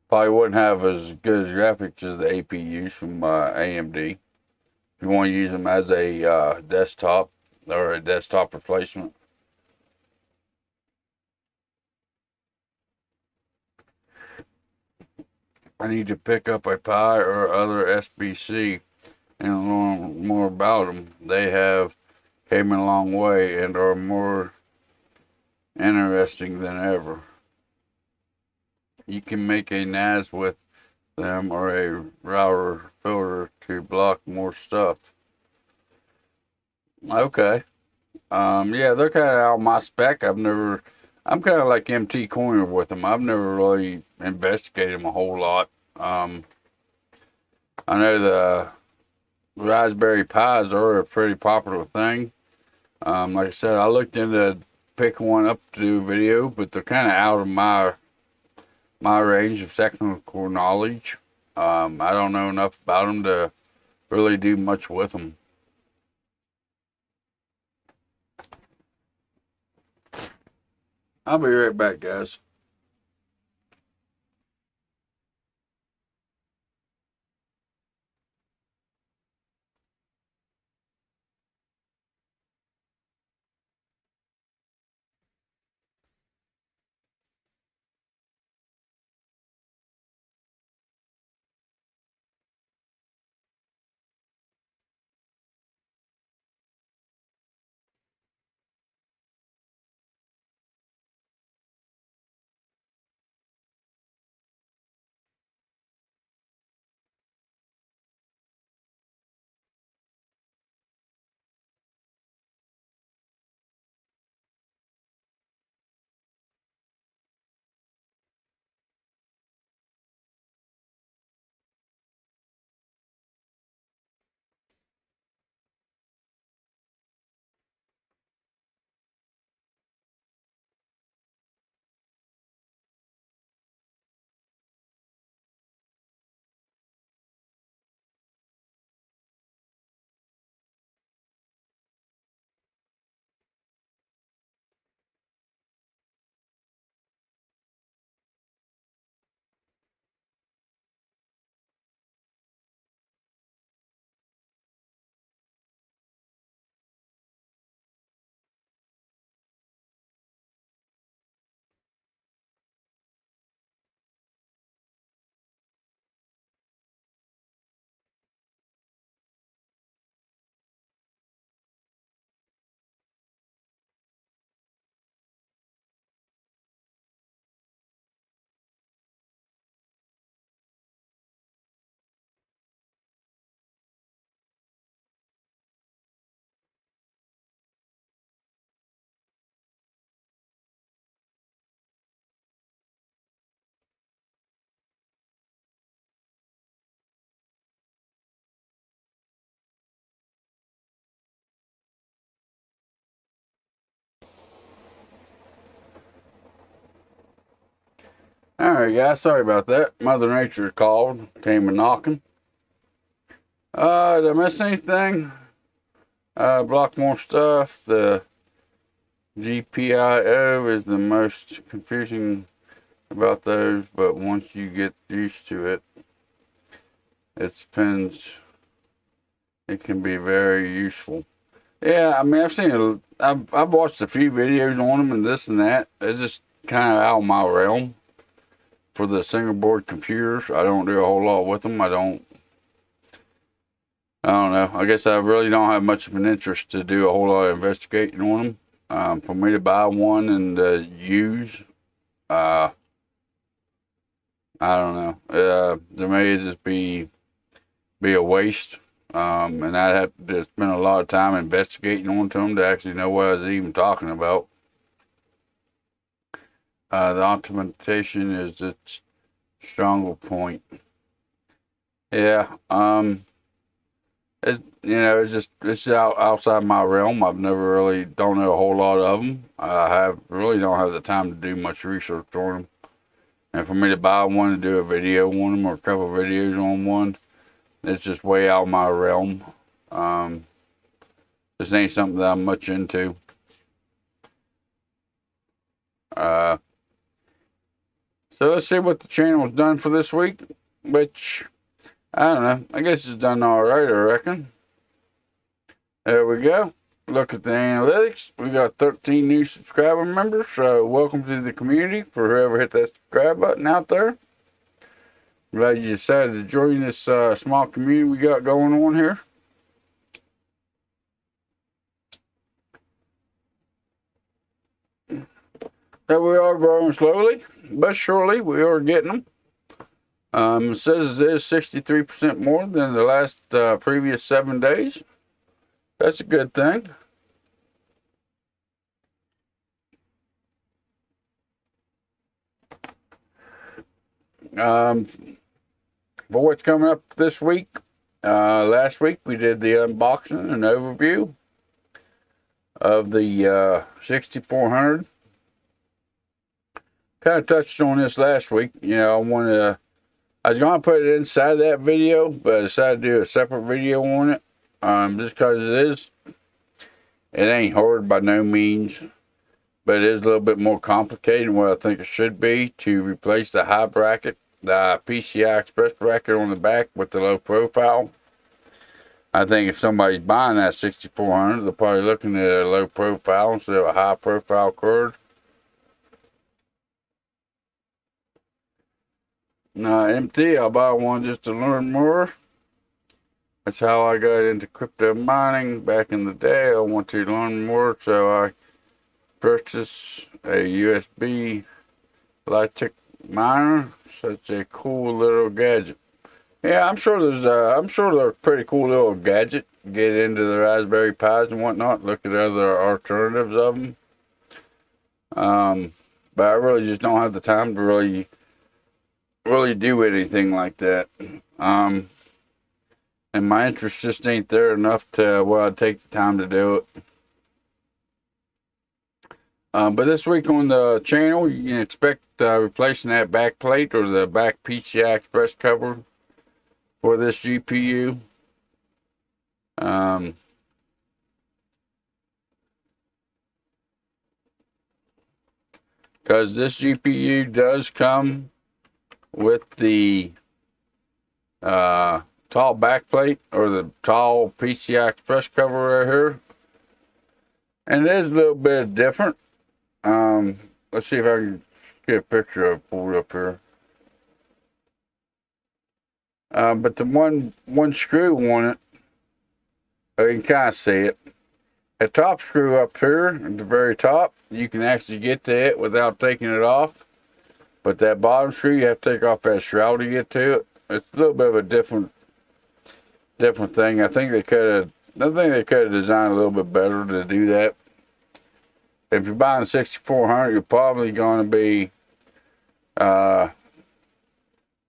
Probably wouldn't have as good as graphics as the APUs from AMD. If you want to use them as a desktop or a desktop replacement. I need to pick up a Pi or other SBC and learn more about them. They have came a long way and are more interesting than ever. You can make a NAS with them or a router filter to block more stuff. Okay. Yeah, they're kind of out my spec. I'm kind of like MT Corner with them. I've never really investigated them a whole lot. I know the Raspberry Pis are a pretty popular thing. Like I said, I looked into picking one up to do a video, but they're kind of out of my range of technical knowledge. I don't know enough about them to really do much with them. I'll be right back, guys. Alright, guys, sorry about that. Mother Nature called, came a knocking. Did I miss anything? Block more stuff. The GPIO is the most confusing about those, but once you get used to it, it can be very useful. Yeah, I mean, I've watched a few videos on them and this and that. It's just kind of out of my realm for the single board computers. I don't do a whole lot with them. I don't know. I guess I really don't have much of an interest to do a whole lot of investigating on them. For me to buy one and use, I don't know. There may just be a waste. And I'd have to spend a lot of time investigating onto them to actually know what I was even talking about. The optimization is its stronger point. Yeah, it's outside my realm. I've never really don't know a whole lot of them. Really don't have the time to do much research on them. And for me to buy one and do a video on them or a couple of videos on one, it's just way out of my realm. This ain't something that I'm much into. So let's see what the channel's done for this week, which, I don't know, I guess it's done alright, I reckon. There we go. Look at the analytics. We got 13 new subscriber members, so welcome to the community for whoever hit that subscribe button out there. Glad you decided to join this small community we got going on here. So we are growing slowly, but surely we are getting them. It says it is 63% more than the last previous 7 days. That's a good thing. For what's coming up this week, last week we did the unboxing and overview of the 6400. Kind of touched on this last week. You know, I was going to put it inside that video, but I decided to do a separate video on it. Just because it ain't hard by no means, but it is a little bit more complicated than what I think it should be to replace the high bracket, the PCI Express bracket on the back with the low profile. I think if somebody's buying that 6400, they're probably looking at a low profile instead of a high profile card. Now, empty, I'll buy one just to learn more. That's how I got into crypto mining back in the day. I want to learn more, so I purchased a USB HOWDY miner. Such a cool little gadget. Yeah, I'm sure they're a pretty cool little gadget. Get into the Raspberry Pis and whatnot. Look at other alternatives of them. But I really just don't have the time to really do anything like that. And my interest just ain't there enough to where I'd take the time to do it. But this week on the channel, you can expect replacing that back plate or the back PCI Express cover for this GPU. Because this GPU does come with the tall back plate or the tall PCI Express cover right here. And it is a little bit different. Let's see if I can get a picture of it pulled up here. But the one screw on it, you can kind of see it. The top screw up here at the very top, you can actually get to it without taking it off. But that bottom screw, you have to take off that shroud to get to it. It's a little bit of a different thing. I think they could have designed a little bit better to do that. If you're buying a 6400, you're probably going to be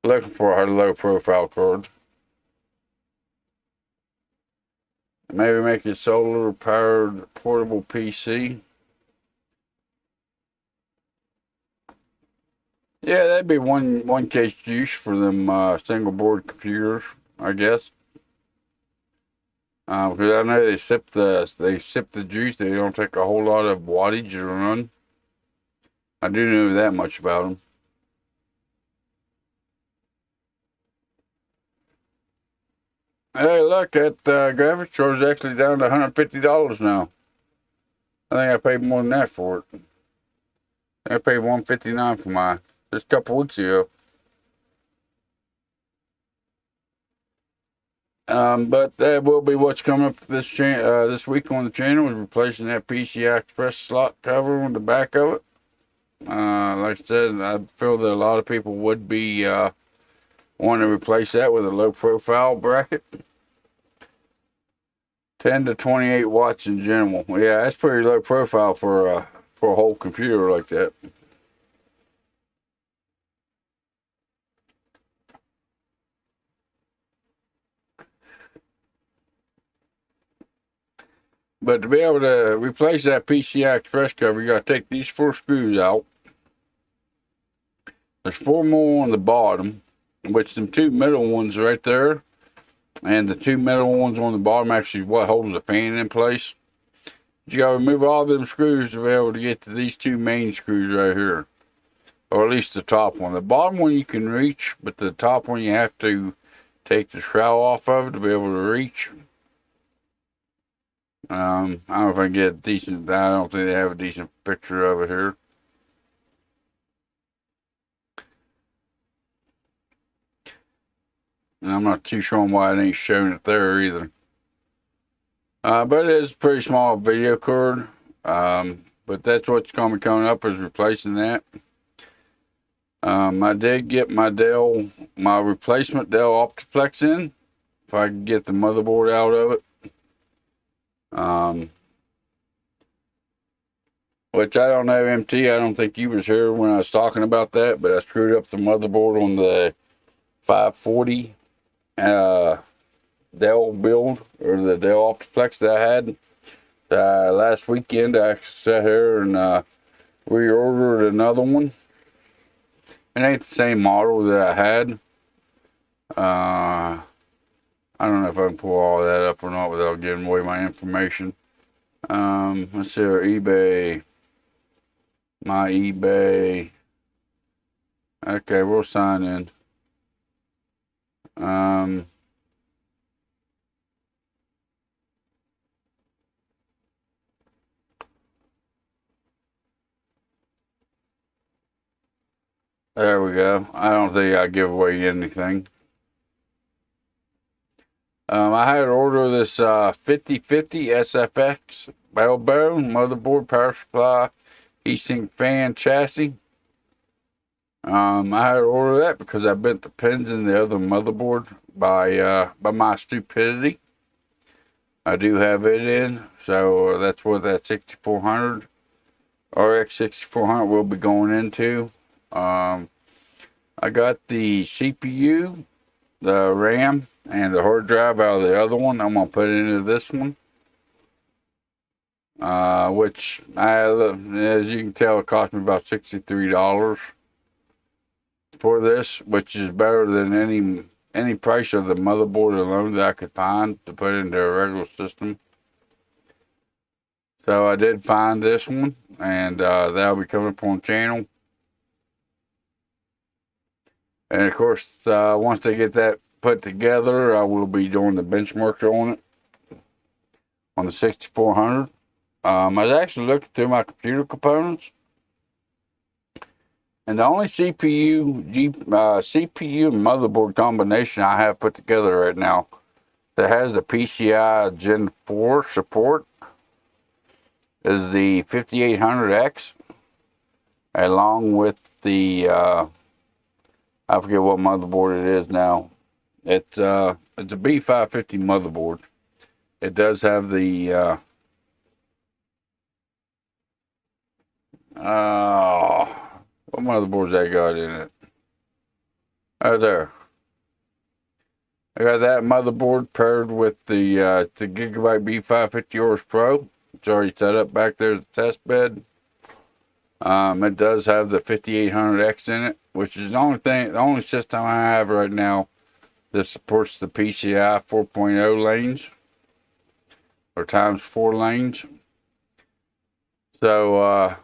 looking for a low profile card. Maybe make it solar powered portable PC. Yeah, that'd be one case use for them single board computers, I guess. Because I know they sip the juice. They don't take a whole lot of wattage to run. I do know that much about them. Hey, look, that graphics card is actually down to $150 now. I think I paid more than that for it. I paid $159 for mine just a couple weeks ago. But that will be what's coming up this week on the channel, is replacing that PCI Express slot cover on the back of it. Like I said, I feel that a lot of people would be wanting to replace that with a low profile bracket. 10 to 28 watts in general. Yeah, that's pretty low profile for a whole computer like that. But to be able to replace that PCI Express cover, you got to take these 4 screws out. There's 4 more on the bottom, which them 2 middle ones right there, and the 2 middle ones on the bottom actually what holds the fan in place. You got to remove all them screws to be able to get to these 2 main screws right here, or at least the top one. The bottom one you can reach, but the top one you have to take the shroud off of it to be able to reach. I don't know if I can get a decent, I don't think they have a decent picture of it here. And I'm not too sure why it ain't showing it there either. But it is a pretty small video card. But that's what's going to be coming up, is replacing that. I did get my replacement Dell Optiplex in, if I could get the motherboard out of it. Which I don't know, MT, I don't think you was here when I was talking about that, but I screwed up the motherboard on the 540 Dell build, or the Dell Optiplex that I had. Last weekend I sat here and reordered another one. It ain't the same model that I had. I don't know if I can pull all that up or not without giving away my information. Let's see our eBay. My eBay. Okay, we'll sign in. There we go. I don't think I give away anything. I had to order this 5050 SFX barebone motherboard, power supply, heatsink fan chassis. I had to order that because I bent the pins in the other motherboard by my stupidity. I do have it in, so that's what that 6400 RX 6400 will be going into. I got the CPU, the RAM, and the hard drive out of the other one. I'm gonna put it into this one, which as you can tell, it cost me about $63 for this, which is better than any price of the motherboard alone that I could find to put into a regular system. So I did find this one, and that'll be coming up on the channel. And of course, once they get that put together, I will be doing the benchmarks on it on the 6400. I was actually looking through my computer components, and the only CPU and motherboard combination I have put together right now that has the PCI Gen 4 support is the 5800X, along with the I forget what motherboard it is now. It's a B550 motherboard. It does have the what motherboards I got in it? Oh, there. I got that motherboard paired with the Gigabyte B550 Oris Pro. It's already set up back there as a test bed. It does have the 5800X in it, which is the only system I have right now that supports the PCI 4.0 lanes, or times 4 lanes. So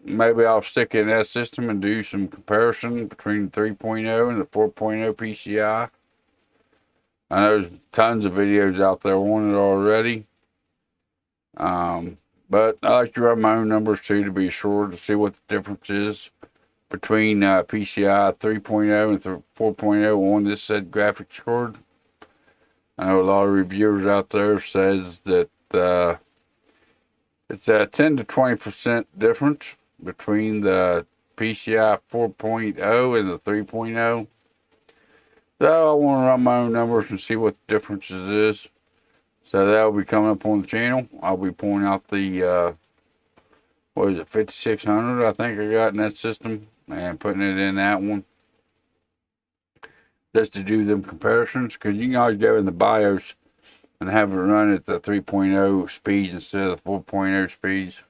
maybe I'll stick in that system and do some comparison between the 3.0 and the 4.0 PCI. I know there's tons of videos out there on it already. But I like to run my own numbers too, to be sure, to see what the difference is between PCI 3.0 and 4.0 on this said graphics card. I know a lot of reviewers out there says that it's a 10 to 20% difference between the PCI 4.0 and the 3.0. So I want to run my own numbers and see what the differences is. So that'll be coming up on the channel. I'll be pulling out the, 5600 I think I got in that system, and putting it in that one. Just to do them comparisons, because you can always go in the BIOS and have it run at the 3.0 speeds instead of the 4.0 speeds.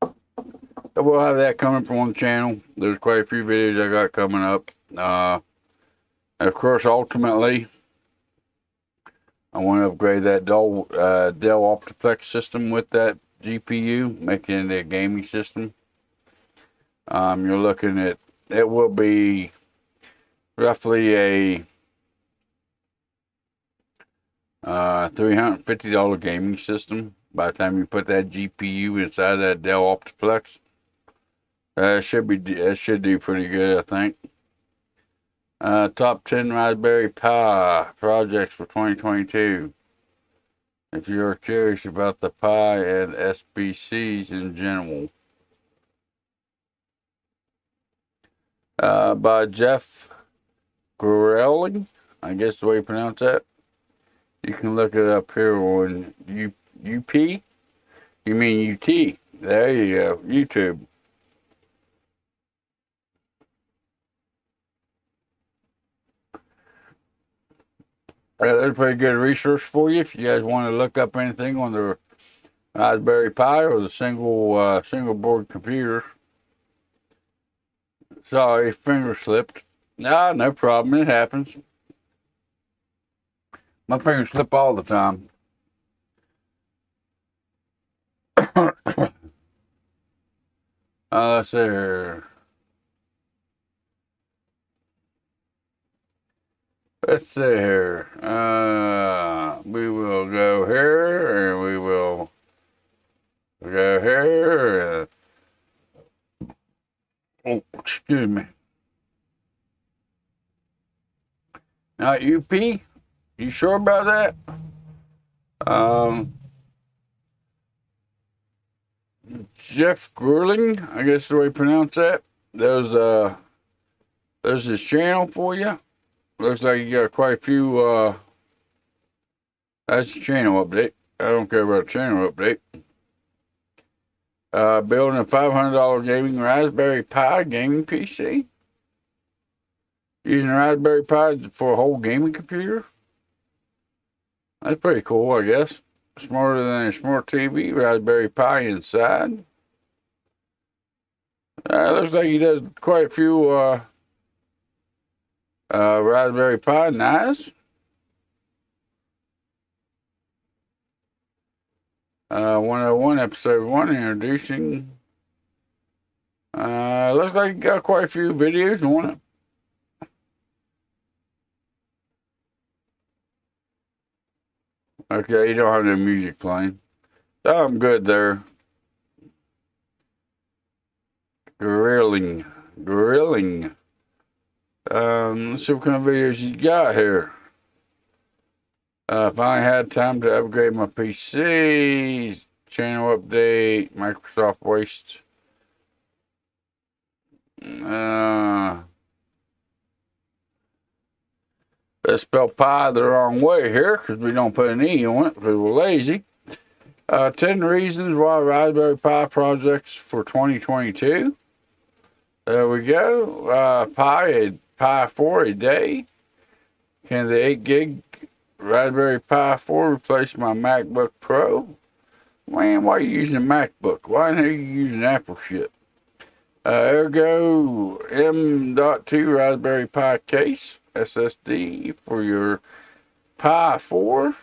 So we'll have that coming up on the channel. There's quite a few videos I got coming up. Of course, ultimately, I want to upgrade that Dell Optiplex system with that GPU, making it a gaming system. You're looking at, it will be roughly a $350 gaming system by the time you put that GPU inside that Dell Optiplex. That should do pretty good, I think. Top 10 Raspberry Pi projects for 2022. If you're curious about the Pi and SBCs in general. by Jeff Gorelli, I guess the way you pronounce that. You can look it up here on UP. You mean UT. There you go, YouTube. That's a pretty good resource for you if you guys want to look up anything on the Raspberry Pi or the single board computer. Sorry, finger slipped. Ah, no problem. It happens. My fingers slip all the time. Let's see here. Let's see here. We will go here, and we will go here. Oh, excuse me. Not UP? You sure about that? Jeff Grueling, I guess the way you pronounce that. There's his channel for you. Looks like you got quite a few, that's the channel update. I don't care about a channel update. Building a $500 gaming Raspberry Pi gaming PC. Using a Raspberry Pi for a whole gaming computer. That's pretty cool, I guess. Smarter than a smart TV, Raspberry Pi inside. Looks like he does quite a few Raspberry Pi. Nice. 101, episode 1, introducing. Looks like he got quite a few videos on it. Okay, you don't have no music playing. So I'm good there. Grilling. Let's see what kind of videos you got here. Finally had time to upgrade my PC. Channel update. Microsoft Waste. Let's spell pie the wrong way here because we don't put an E on it because we're lazy. 10 reasons why Raspberry Pi projects for 2022. There we go. Pi 4 a day. Can the 8 gig Raspberry Pi 4 replace my MacBook Pro? Man, why are you using a MacBook? Why are you using Apple shit? Ergo M.2 Raspberry Pi case. SSD for your Pi 4.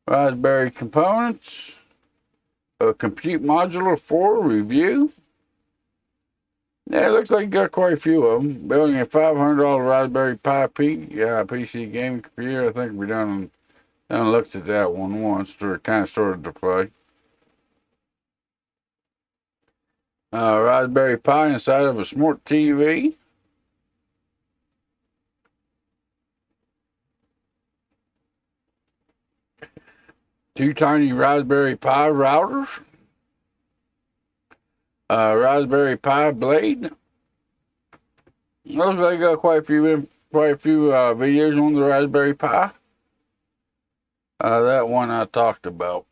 Raspberry components. A compute modular 4 review. Yeah, it looks like you got quite a few of them. Building a $500 Raspberry Pi PC gaming computer. I think we done looked at that one once. Kind of started to play. Raspberry Pi inside of a smart TV. Two tiny Raspberry Pi routers. Raspberry Pi blade. Looks like I got quite a few videos on the Raspberry Pi. That one I talked about.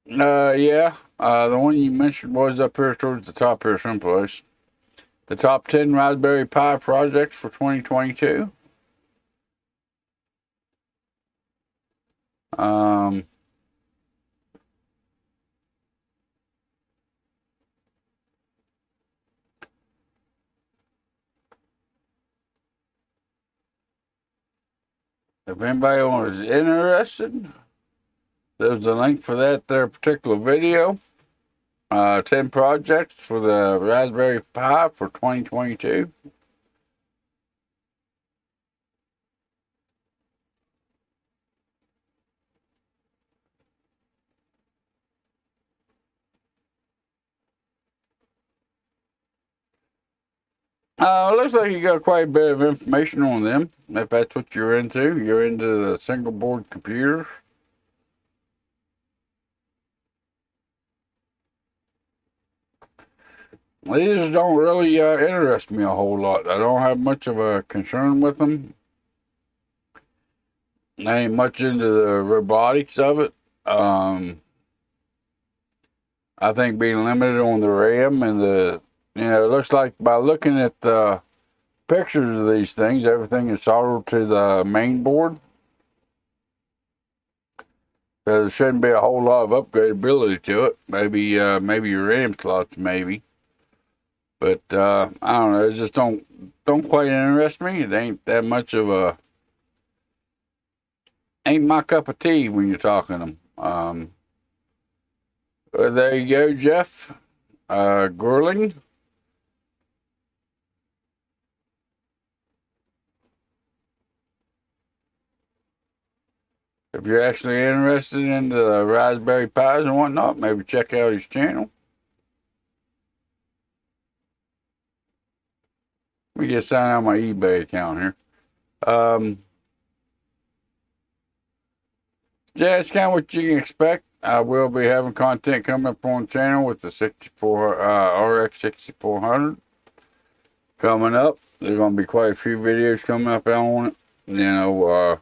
Yeah. The one you mentioned was up here towards the top here someplace. The top 10 Raspberry Pi projects for 2022. If anybody was interested, there's a link for that there particular video. 10 projects for the Raspberry Pi for 2022. Looks like you got quite a bit of information on them, if that's what you're into. You're into the single board computers. These don't really interest me a whole lot. I don't have much of a concern with them. I ain't much into the robotics of it. I think being limited on the RAM and it looks like by looking at the pictures of these things, everything is soldered to the main board. So there shouldn't be a whole lot of upgradability to it. Maybe your RAM slots, maybe. But I don't know. It just don't quite interest me. It ain't that much of a ain't my cup of tea when you're talking them. There you go, Jeff. Gurling. If you're actually interested in the Raspberry Pis and whatnot, maybe check out his channel. Let me just sign out my eBay account here. Yeah, it's kind of what you can expect. I will be having content coming up on the channel with the RX 6400 coming up. There's going to be quite a few videos coming up on it.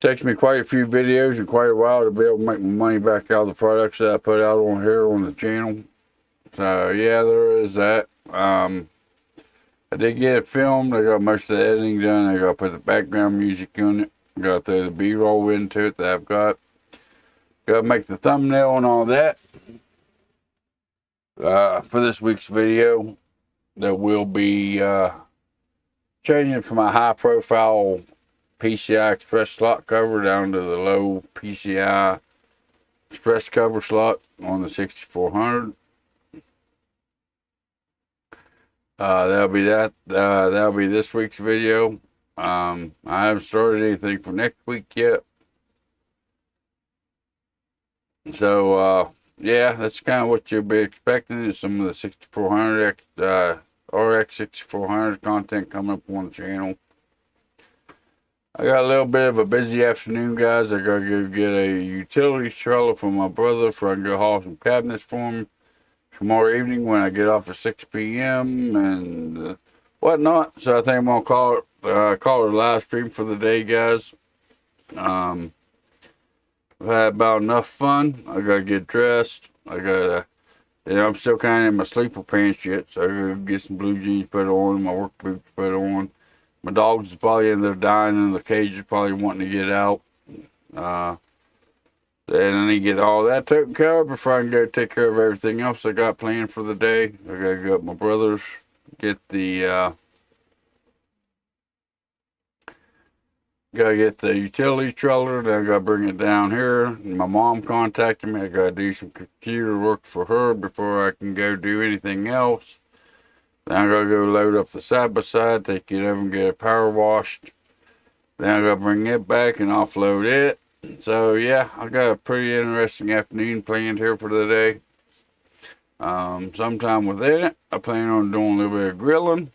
Takes me quite a few videos and quite a while to be able to make my money back out of the products that I put out on here on the channel. So yeah, there is that. I did get it filmed. I got most of the editing done. I got to put the background music on it. Got to throw the B-roll into it that I've got. Got to make the thumbnail and all that. For this week's video, that will be changing from my high-profile PCI Express slot cover down to the low PCI Express cover slot on the 6400. That'll be that. That'll be this week's video. I haven't started anything for next week yet. So, yeah, that's kind of what you'll be expecting is some of the 6400 RX 6400 content coming up on the channel. I got a little bit of a busy afternoon, guys. I gotta go get a utility trailer for my brother so I can go haul some cabinets for him tomorrow evening when I get off at 6 p.m. and whatnot. So I think I'm gonna call it a live stream for the day, guys. I've had about enough fun. I gotta get dressed. I'm still kind of in my sleeper pants yet, so I gotta get some blue jeans put on, my work boots put on. My dogs is probably in there dying in the cage, is probably wanting to get out. Then I need to get all that taken care of before I can go take care of everything else I got planned for the day. I gotta go up to my brother's, get the utility trailer, then I gotta bring it down here. And my mom contacted me. I gotta do some computer work for her before I can go do anything else. Then I gotta go load up the side-by-side, take it over and get it power washed. Then I gotta bring it back and offload it. So yeah, I got a pretty interesting afternoon planned here for the day. Sometime within it, I plan on doing a little bit of grilling.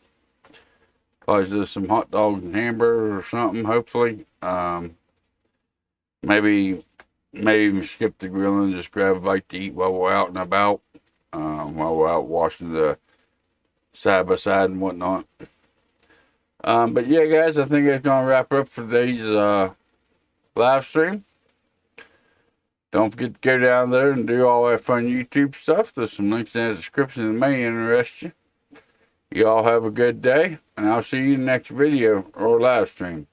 Probably just some hot dogs and hamburgers or something, hopefully. Maybe even skip the grilling and just grab a bite to eat while we're out and about. While we're out washing the side-by-side and whatnot. But yeah, guys, I think that's going to wrap up for today's live stream. Don't forget to go down there and do all that fun YouTube stuff. There's some links in the description that may interest you. You all have a good day, and I'll see you in the next video or live stream.